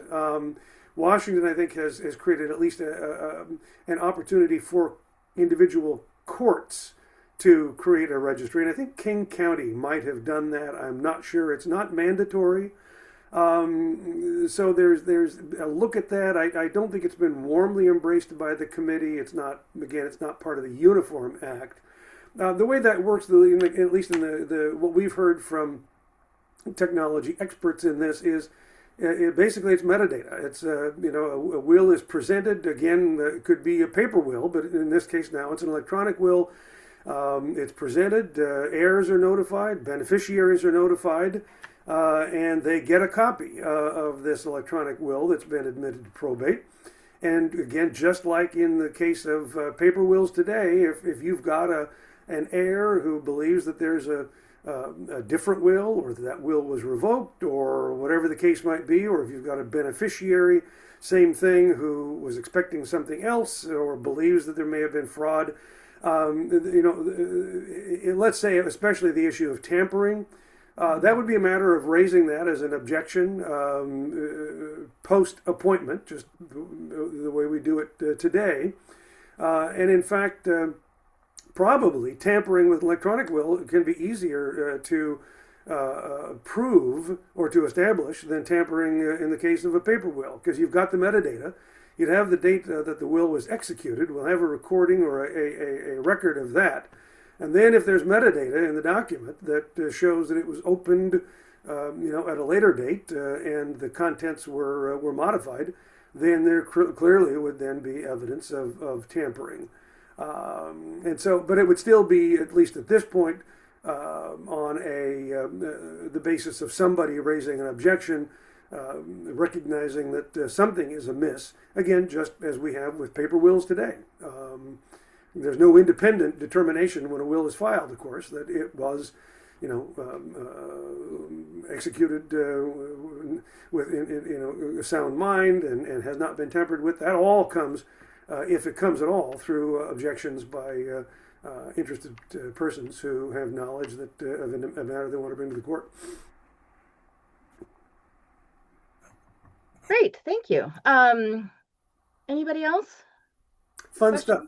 Washington, I think, has created at least an opportunity for individual courts to create a registry. And I think King County might have done that. I'm not sure. It's not mandatory. So there's a look at that. I don't think it's been warmly embraced by the committee. It's not part of the Uniform Act. The way that works, at least in the what we've heard from technology experts in this, is basically it's metadata. It's a will is presented. Again, it could be a paper will, but in this case now it's an electronic will. It's presented. Heirs are notified. Beneficiaries are notified. And they get a copy of this electronic will that's been admitted to probate. And again, just like in the case of paper wills today, if you've got an heir who believes that there's a different will, or that will was revoked, or whatever the case might be, or if you've got a beneficiary, same thing, who was expecting something else or believes that there may have been fraud, let's say especially the issue of tampering, that would be a matter of raising that as an objection post-appointment, just the way we do it today. And in fact, probably tampering with electronic will can be easier to prove or to establish than tampering in the case of a paper will, because you've got the metadata. You'd have the date that the will was executed. We'll have a recording or a record of that. And then if there's metadata in the document that shows that it was opened, at a later date and the contents were modified, then there clearly would then be evidence of tampering. And so, but it would still be, at least at this point, on the basis of somebody raising an objection, recognizing that something is amiss. Again, just as we have with paper wills today. There's no independent determination when a will is filed, of course, that it was, executed with a sound mind and has not been tampered with. That all comes, if it comes at all, through objections by interested persons who have knowledge that of a matter they want to bring to the court. Great, thank you. Anybody else? Fun stuff.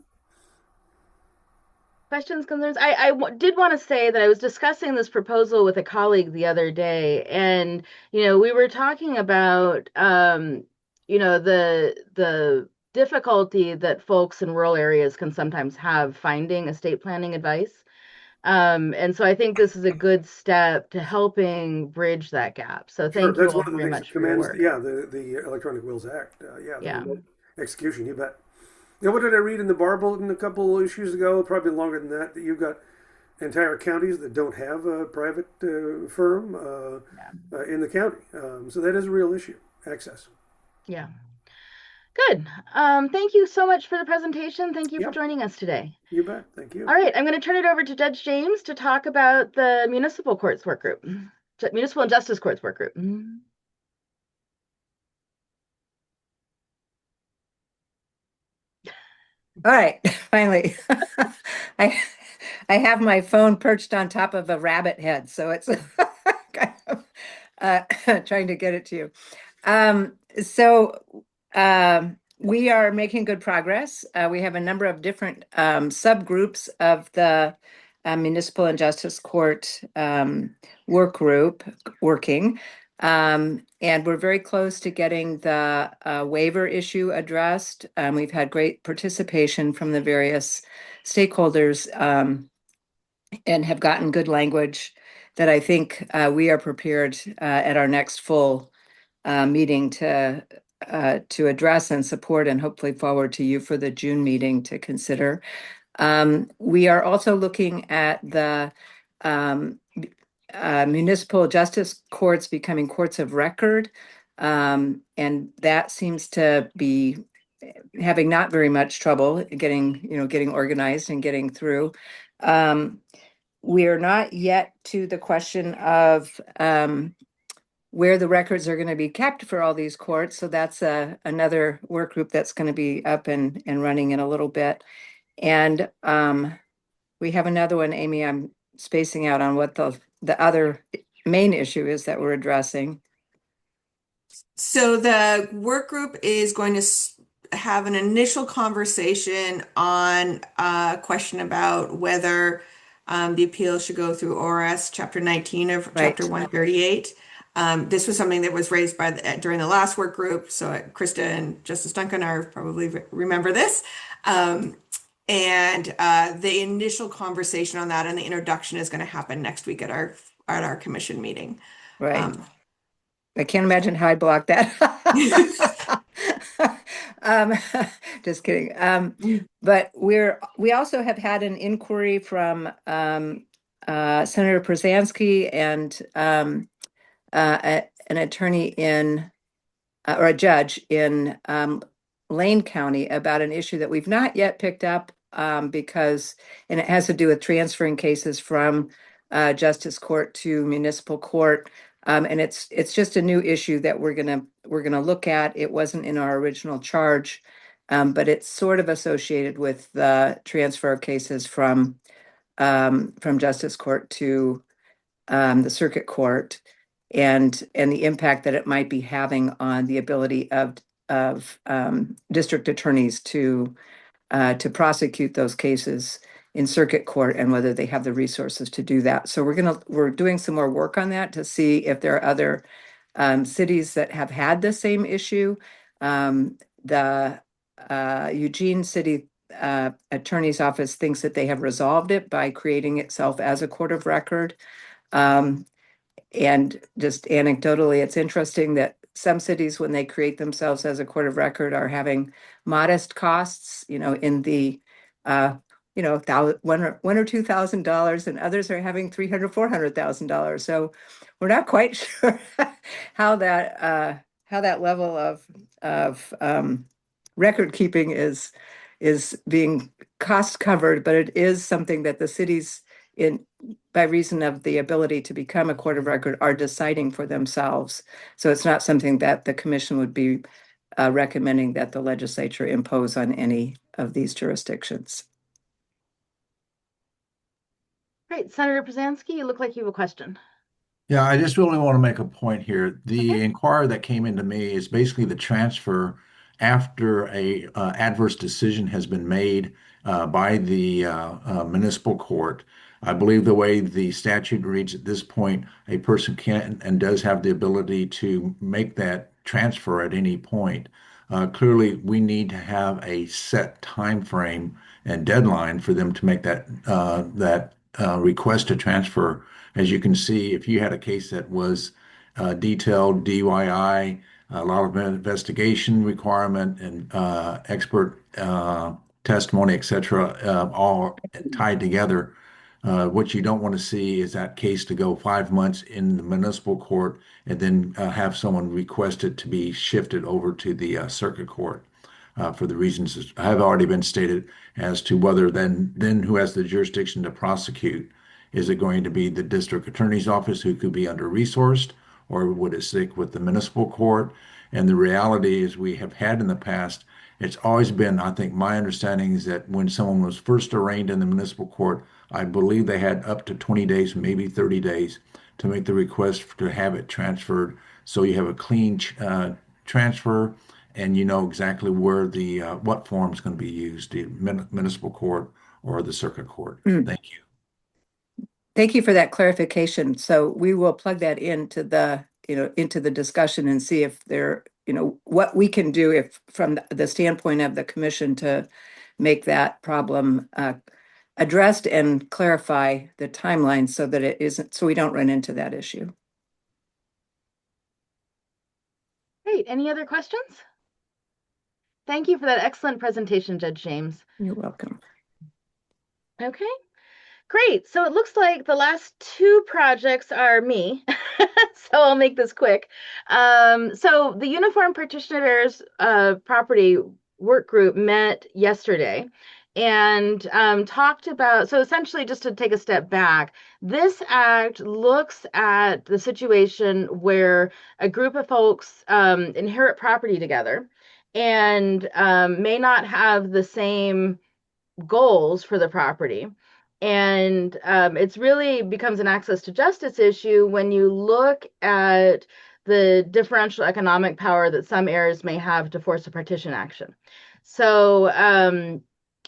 Questions, concerns? I did want to say that I was discussing this proposal with a colleague the other day, and we were talking about the difficulty that folks in rural areas can sometimes have finding estate planning advice. And so I think this is a good step to helping bridge that gap. So thank you all very much for your work. Yeah, the Electronic Wills Act. Yeah. Execution, you bet. What did I read in the Bar Bulletin a couple of issues ago? Probably longer than that. That you've got entire counties that don't have a private firm in the county. So that is a real issue. Access. Yeah. Good. Thank you so much for the presentation. Thank you for joining us today. You bet. Thank you. All right. I'm going to turn it over to Judge James to talk about the Municipal Courts Work Group, Municipal and Justice Courts Work Group. All right, finally. I have my phone perched on top of a rabbit head, so it's kind of trying to get it to you. So we are making good progress. We have a number of different subgroups of the Municipal and Justice Court work group working. And we're very close to getting the waiver issue addressed. We've had great participation from the various stakeholders and have gotten good language that I think we are prepared at our next full meeting to address and support and hopefully forward to you for the June meeting to consider. We are also looking at the municipal justice courts becoming courts of record. And that seems to be having not very much trouble getting organized and getting through. We are not yet to the question of where the records are going to be kept for all these courts. So that's another work group that's going to be up and running in a little bit. And we have another one, Amy, I'm spacing out on what the other main issue is that we're addressing. So the work group is going to have an initial conversation on a question about whether the appeal should go through ORS Chapter 19 of Chapter 138. This was something that was raised during the last work group. So Krista and Justice Duncan probably remember this. And the initial conversation on that and the introduction is going to happen next week at our commission meeting. Right. I can't imagine how I'd block that. Just kidding. But we also have had an inquiry from Senator Przanski and an attorney or a judge in Lane County about an issue that we've not yet picked up and it has to do with transferring cases from justice court to municipal court. And it's just a new issue that we're gonna look at. It wasn't in our original charge, but it's sort of associated with the transfer of cases from justice court to the circuit court, and the impact that it might be having on the ability of district attorneys to prosecute those cases in circuit court and whether they have the resources to do that. So we're doing some more work on that to see if there are other cities that have had the same issue. The Eugene City Attorney's Office thinks that they have resolved it by creating itself as a court of record. And just anecdotally, it's interesting that some cities, when they create themselves as a court of record, are having modest costs, in the $1,000 or $2,000, and others are having $300,000, $400,000. So we're not quite sure how that level of record keeping is being cost covered, but it is something that the cities, by reason of the ability to become a court of record, are deciding for themselves. So it's not something that the commission would be recommending that the legislature impose on any of these jurisdictions. Great. Senator Przanski, you look like you have a question. Yeah, I just really want to make a point here. The inquiry that came into me is basically the transfer after a adverse decision has been made by the municipal court. I believe the way the statute reads at this point, a person can and does have the ability to make that transfer at any point. Clearly, we need to have a set time frame and deadline for them to make that request to transfer. As you can see, if you had a case that was detailed DUI, a lot of investigation requirement and expert testimony, etc., all tied together. What you don't want to see is that case to go 5 months in the municipal court and then have someone request it to be shifted over to the circuit court for the reasons that have already been stated as to whether then who has the jurisdiction to prosecute. Is it going to be the district attorney's office, who could be under-resourced, or would it stick with the municipal court? And the reality is we have had in the past, it's always been, I think my understanding is that when someone was first arraigned in the municipal court, I believe they had up to 20 days, maybe 30 days to make the request to have it transferred. So you have a clean transfer and you know exactly where the what form is going to be used, the municipal court or the circuit court. Thank you. Thank you for that clarification. So we will plug that into the, into the discussion and see if there, what we can do if from the standpoint of the commission to make that problem addressed and clarify the timeline so that it isn't, so we don't run into that issue. Great. Any other questions? Thank you for that excellent presentation, Judge James. You're welcome. Okay. Great. So it looks like the last two projects are me. So I'll make this quick. So the Uniform Partitioners Property Work Group met yesterday and talked about, so essentially just to take a step back, this act looks at the situation where a group of folks inherit property together and may not have the same goals for the property. And it's really becomes an access to justice issue when you look at the differential economic power that some heirs may have to force a partition action. So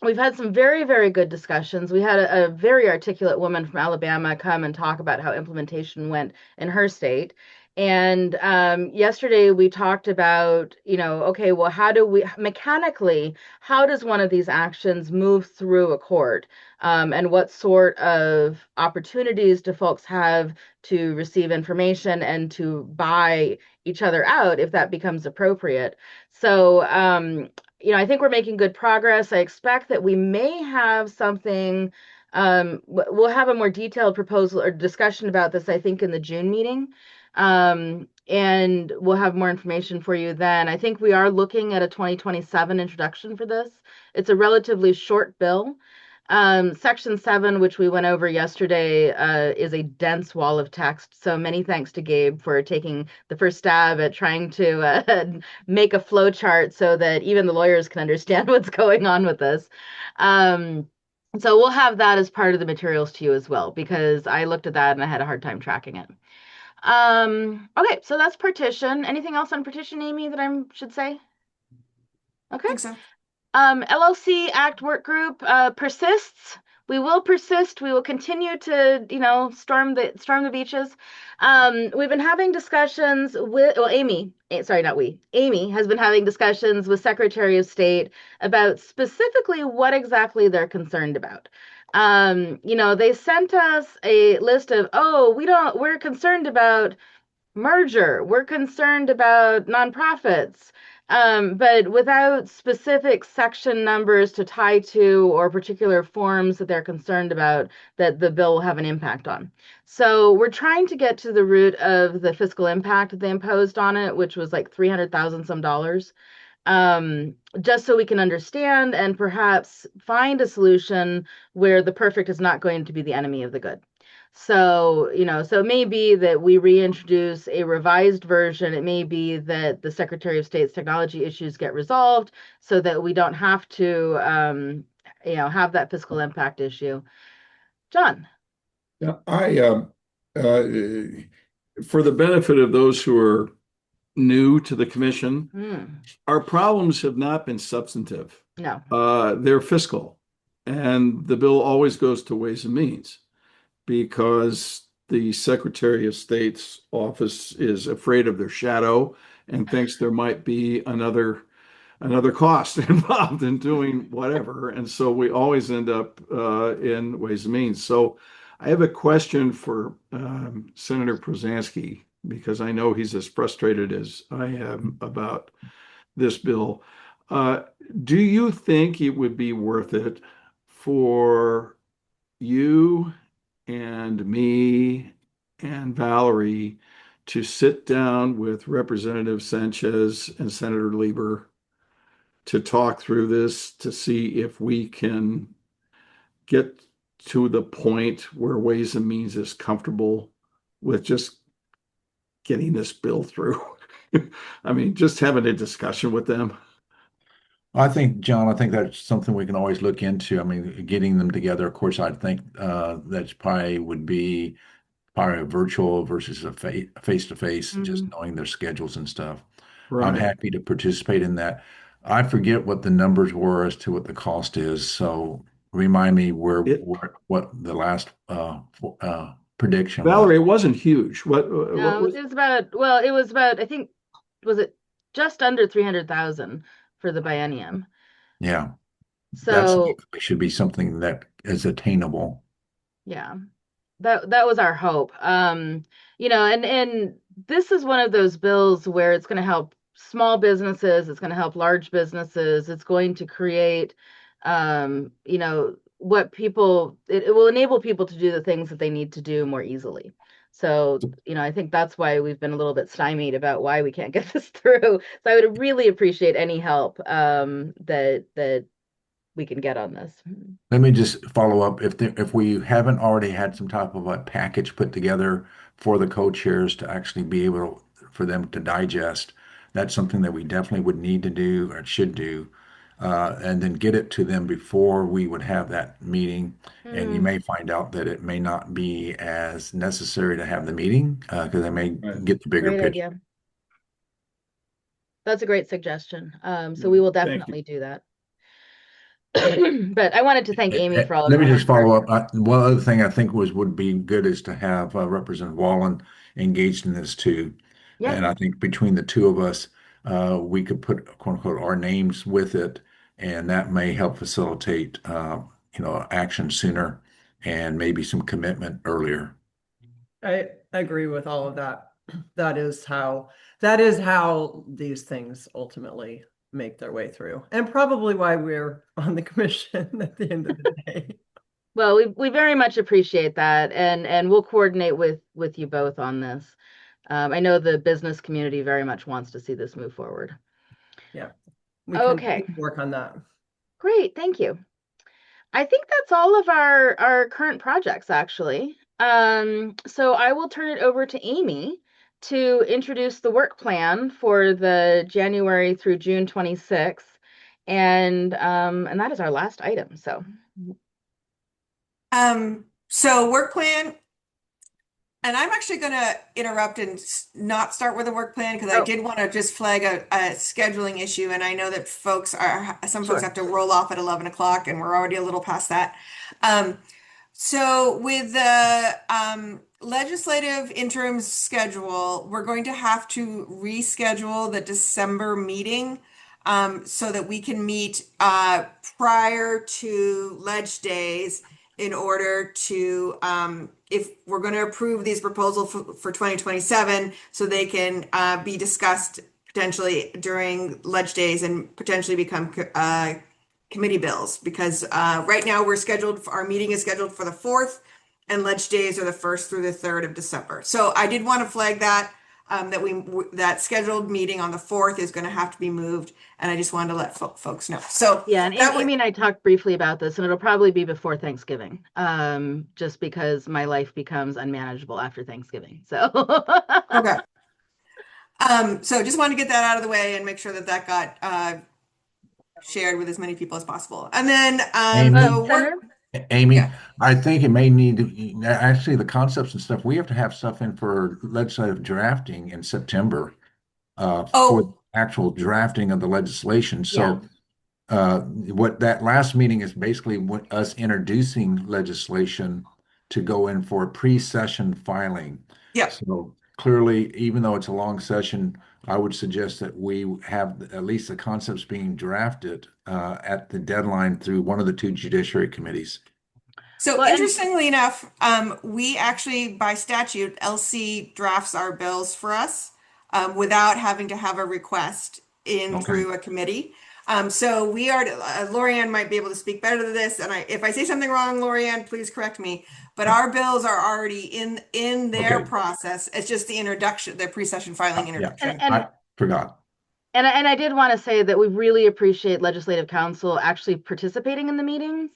we've had some very, very good discussions. We had a very articulate woman from Alabama come and talk about how implementation went in her state. And yesterday we talked about, okay, well, how do we mechanically, how does one of these actions move through a court? And what sort of opportunities do folks have to receive information and to buy each other out if that becomes appropriate? So, I think we're making good progress. I expect that we may have something, we'll have a more detailed proposal or discussion about this, I think, in the June meeting. And we'll have more information for you then. I think we are looking at a 2027 introduction for this. It's a relatively short bill. Section 7, which we went over yesterday, is a dense wall of text. So many thanks to Gabe for taking the first stab at trying to make a flow chart so that even the lawyers can understand what's going on with this. So we'll have that as part of the materials to you as well, because I looked at that and I had a hard time tracking it. Okay, so that's partition. Anything else on partition, Amy, that I should say? Okay. I think so. LLC Act Work Group persists. We will persist. We will continue to, storm the beaches. We've been having discussions with, well, Amy, sorry, not we. Amy has been having discussions with Secretary of State about specifically what exactly they're concerned about. They sent us a list of, we're concerned about merger. We're concerned about nonprofits. But without specific section numbers to tie to or particular forms that they're concerned about that the bill will have an impact on. So we're trying to get to the root of the fiscal impact that they imposed on it, which was like $300,000 some dollars. Just so we can understand and perhaps find a solution where the perfect is not going to be the enemy of the good. So, so it may be that we reintroduce a revised version. It may be that the Secretary of State's technology issues get resolved so that we don't have to, have that fiscal impact issue. John. Yeah, for the benefit of those who are new to the commission, our problems have not been substantive. No. They're fiscal. And the bill always goes to Ways and Means, because the Secretary of State's office is afraid of their shadow and thinks there might be another cost involved in doing whatever. And so we always end up in Ways and Means. So I have a question for Senator Prozansky, because I know he's as frustrated as I am about this bill. Do you think it would be worth it for you and me and Valerie to sit down with Representative Sanchez and Senator Lieber to talk through this, to see if we can get to the point where Ways and Means is comfortable with just getting this bill through? I mean, just having a discussion with them. I think, John, I think that's something we can always look into. I mean, getting them together, of course, I think that's probably would be probably a virtual versus a face to face, just Mhm. knowing their schedules and stuff. I'm Right. happy to participate in that. I forget what the numbers were as to what the cost is, so remind me what the last prediction was. Valerie, it wasn't huge. What No, was? it was about, well, it was about, I think, was it just under 300,000 for the biennium? Yeah, that's So, should be something that is attainable. yeah, that was our hope. And this is one of those bills where it's going to help small businesses, it's going to help large businesses, it's going to create, what people, it will enable people to do the things that they need to do more easily. So, I think that's why we've been a little bit stymied about why we can't get this through. So I would really appreciate any help that we can get on this. Let me just follow up. If we haven't already had some type of a package put together for the co-chairs to actually be able for them to digest, that's something that we definitely would need to do or should do, and then get it to them before we would have that meeting. And you Hmm. may find out that it may not be as necessary to have the meeting because they may get the bigger Great picture. idea. That's a great suggestion. So we will Thank you. definitely do that. But I wanted to thank Amy for all of Let her me just hard work. follow up. One other thing I think would be good is to have Representative Wallen engaged in this too. Yeah. And I think between the two of us, we could put quote unquote our names with it, and that may help facilitate action sooner and maybe some commitment earlier. I agree with all of that. That is how these things ultimately make their way through, and probably why we're on the commission at the end of the day. Well, we very much appreciate that, and we'll coordinate with you both on this. I know the business community very much wants to see this move forward. Yeah, we Okay, can work on that. great, thank you. I think that's all of our current projects, actually. So I will turn it over to Amy to introduce the work plan for the January through June 26th, and that is our last item. So work plan, and I'm actually going to interrupt and not start with a work plan because I did want to just flag a scheduling issue, and I know that some folks have to roll off at 11 o'clock, and we're already a little past that. So with the legislative interim schedule, we're going to have to reschedule the December meeting so that we can meet prior to Ledge Days in order to, if we're going to approve these proposals for 2027, so they can be discussed potentially during Ledge Days and potentially become committee bills, because right now our meeting is scheduled for the 4th, and Ledge Days are the 1st through the 3rd of December. So I did want to flag that, that scheduled meeting on the 4th is going to have to be moved, and I just wanted to let folks know. So yeah, and Amy and I talked briefly about this, and it'll probably be before Thanksgiving, just because my life becomes unmanageable after Thanksgiving. So okay. So just wanted to get that out of the way and make sure that that got shared with as many people as possible. And then Amy, I think it may need to actually the concepts and stuff. We have to have stuff in for legislative drafting in September for the actual drafting of the legislation. So what that last meeting is basically us introducing legislation to go in for pre-session filing. Yeah. So clearly, even though it's a long session, I would suggest that we have at least the concepts being drafted at the deadline through one of the two judiciary committees. So interestingly enough, we actually, by statute, LC drafts our bills for us without having to have a request through a committee. So we are, Lorianne might be able to speak better to this, and if I say something wrong, Lorianne, please correct me. But our bills are already in their process. It's just the introduction, the pre-session filing introduction. I forgot. And I did want to say that we really appreciate Legislative Council actually participating in the meetings,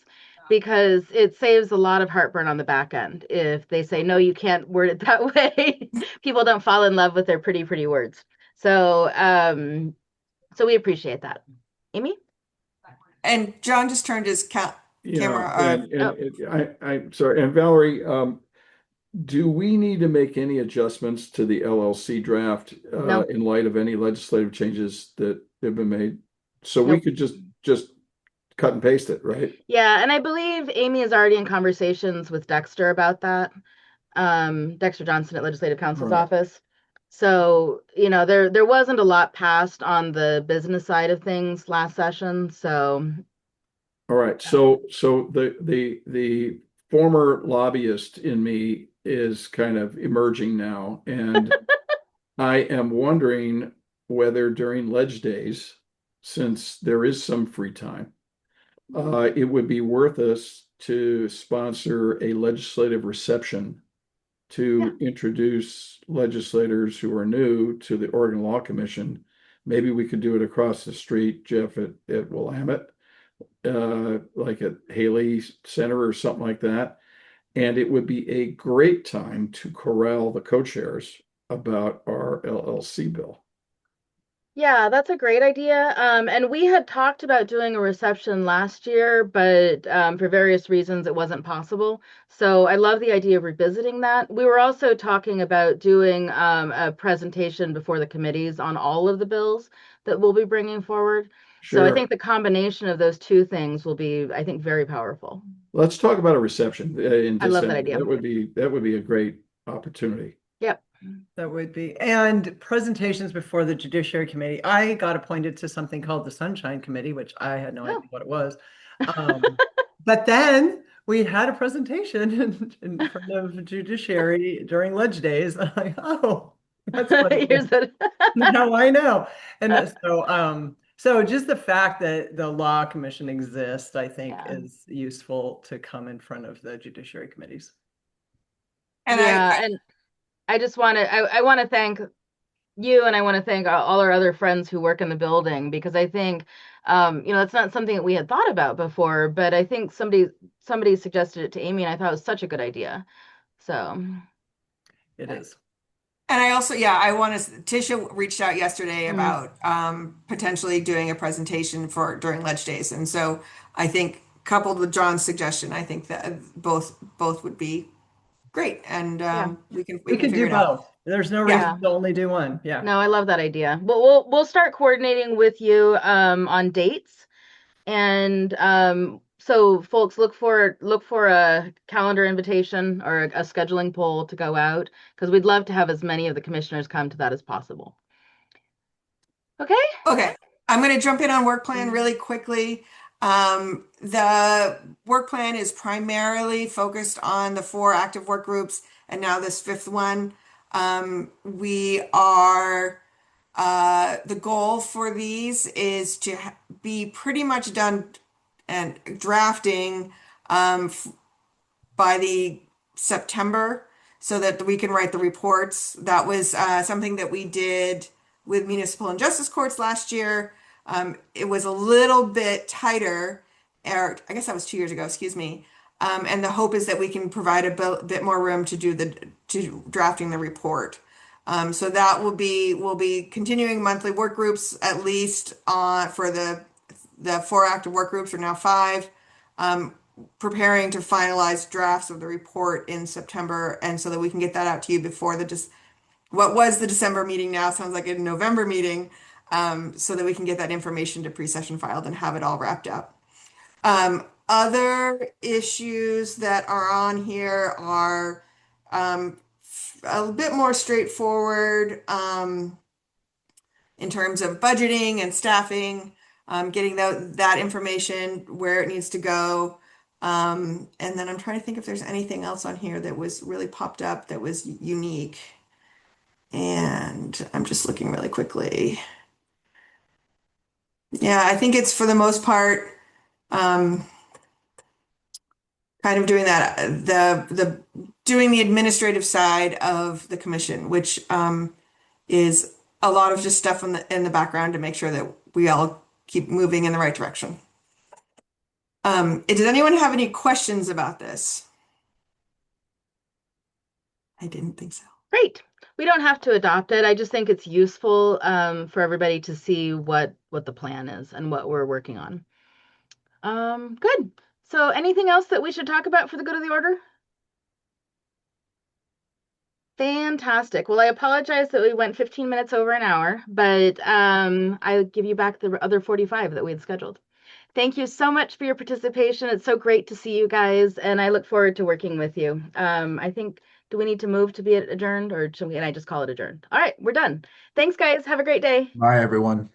because it saves a lot of heartburn on the back end. If they say, no, you can't word it that way, people don't fall in love with their pretty words. So we appreciate that. Amy? And John just turned his camera. I'm sorry. And Valerie, do we need to make any adjustments to the LLC draft No. in light of any legislative changes that have been made? So we Nope. could just cut and paste it, right? Yeah, and I believe Amy is already in conversations with Dexter about that. Dexter Johnson at Legislative Counsel's Right. office. So, there wasn't a lot passed on the business side of things last session. So, All right. So the former lobbyist in me is kind of emerging now, and I am wondering whether during ledge days, since there is some free time, it would be worth us to sponsor a legislative reception to introduce legislators who are new to the Oregon Law Commission. Maybe we could do it across the street, Jeff, at Willamette, like at Haley Center or something like that. And it would be a great time to corral the co-chairs about our LLC bill. yeah, that's a great idea. And we had talked about doing a reception last year, but for various reasons it wasn't possible. So I love the idea of revisiting that. We were also talking about doing a presentation before the committees on all of the bills that we'll be bringing forward. So I Sure. think the combination of those two things will be, I think, very powerful. Let's talk about a reception in I love that December. idea. That would be a great opportunity. Yep. That would be. And presentations before the Judiciary Committee. I got appointed to something called the Sunshine Committee, which I had no idea what it was. But then we had a presentation in front of the Judiciary during ledge days. I'm like, oh, that's what it is. Now I know. And so just the fact that the Law Commission exists, I think, is useful to come in front of the Judiciary Committees. And and I just want to, I want to thank you, and I want to thank all our other friends who work in the building, because I think, it's not something that we had thought about before, but I think somebody suggested it to Amy, and I thought it was such a good idea. So it is. And I also, Tisha reached out yesterday about potentially doing a presentation during ledge days. And so I think coupled with John's suggestion, I think that both would be great. And we can do figure it out. both. There's no reason to only do one. Yeah. No, I love that idea. But we'll start coordinating with you on dates. And so folks, look for a calendar invitation or a scheduling poll to go out, because we'd love to have as many of the commissioners come to that as possible. Okay. Okay. I'm going to jump in on work plan really quickly. The work plan is primarily focused on the 4 active work groups, and now this 5th one. The goal for these is to be pretty much done and drafting by the September, so that we can write the reports. That was something that we did with municipal and justice courts last year. It was a little bit tighter, or I guess that was 2 years ago, excuse me. And the hope is that we can provide a bit more room to drafting the report. So that we'll be continuing monthly work groups, at least for the 4 active work groups are now 5. Preparing to finalize drafts of the report in September, and so that we can get that out to you before what was the December meeting now sounds like a November meeting, so that we can get that information to pre-session filed and have it all wrapped up. Other issues that are on here are a bit more straightforward in terms of budgeting and staffing, getting that information where it needs to go. And then I'm trying to think if there's anything else on here that was really popped up that was unique. And I'm just looking really quickly. Yeah, I think it's for the most part kind of doing that, doing the administrative side of the commission, which is a lot of just stuff in the background to make sure that we all keep moving in the right direction. Does anyone have any questions about this? I didn't think so. Great. We don't have to adopt it. I just think it's useful for everybody to see what the plan is and what we're working on. Good. So anything else that we should talk about for the good of the order? Fantastic. Well, I apologize that we went 15 minutes over an hour, but I'll give you back the other 45 that we had scheduled. Thank you so much for your participation. It's so great to see you guys, and I look forward to working with you. I think, do we need to move to be adjourned, or can I just call it adjourned? All right, we're done. Thanks, guys. Have a great day. Bye, everyone.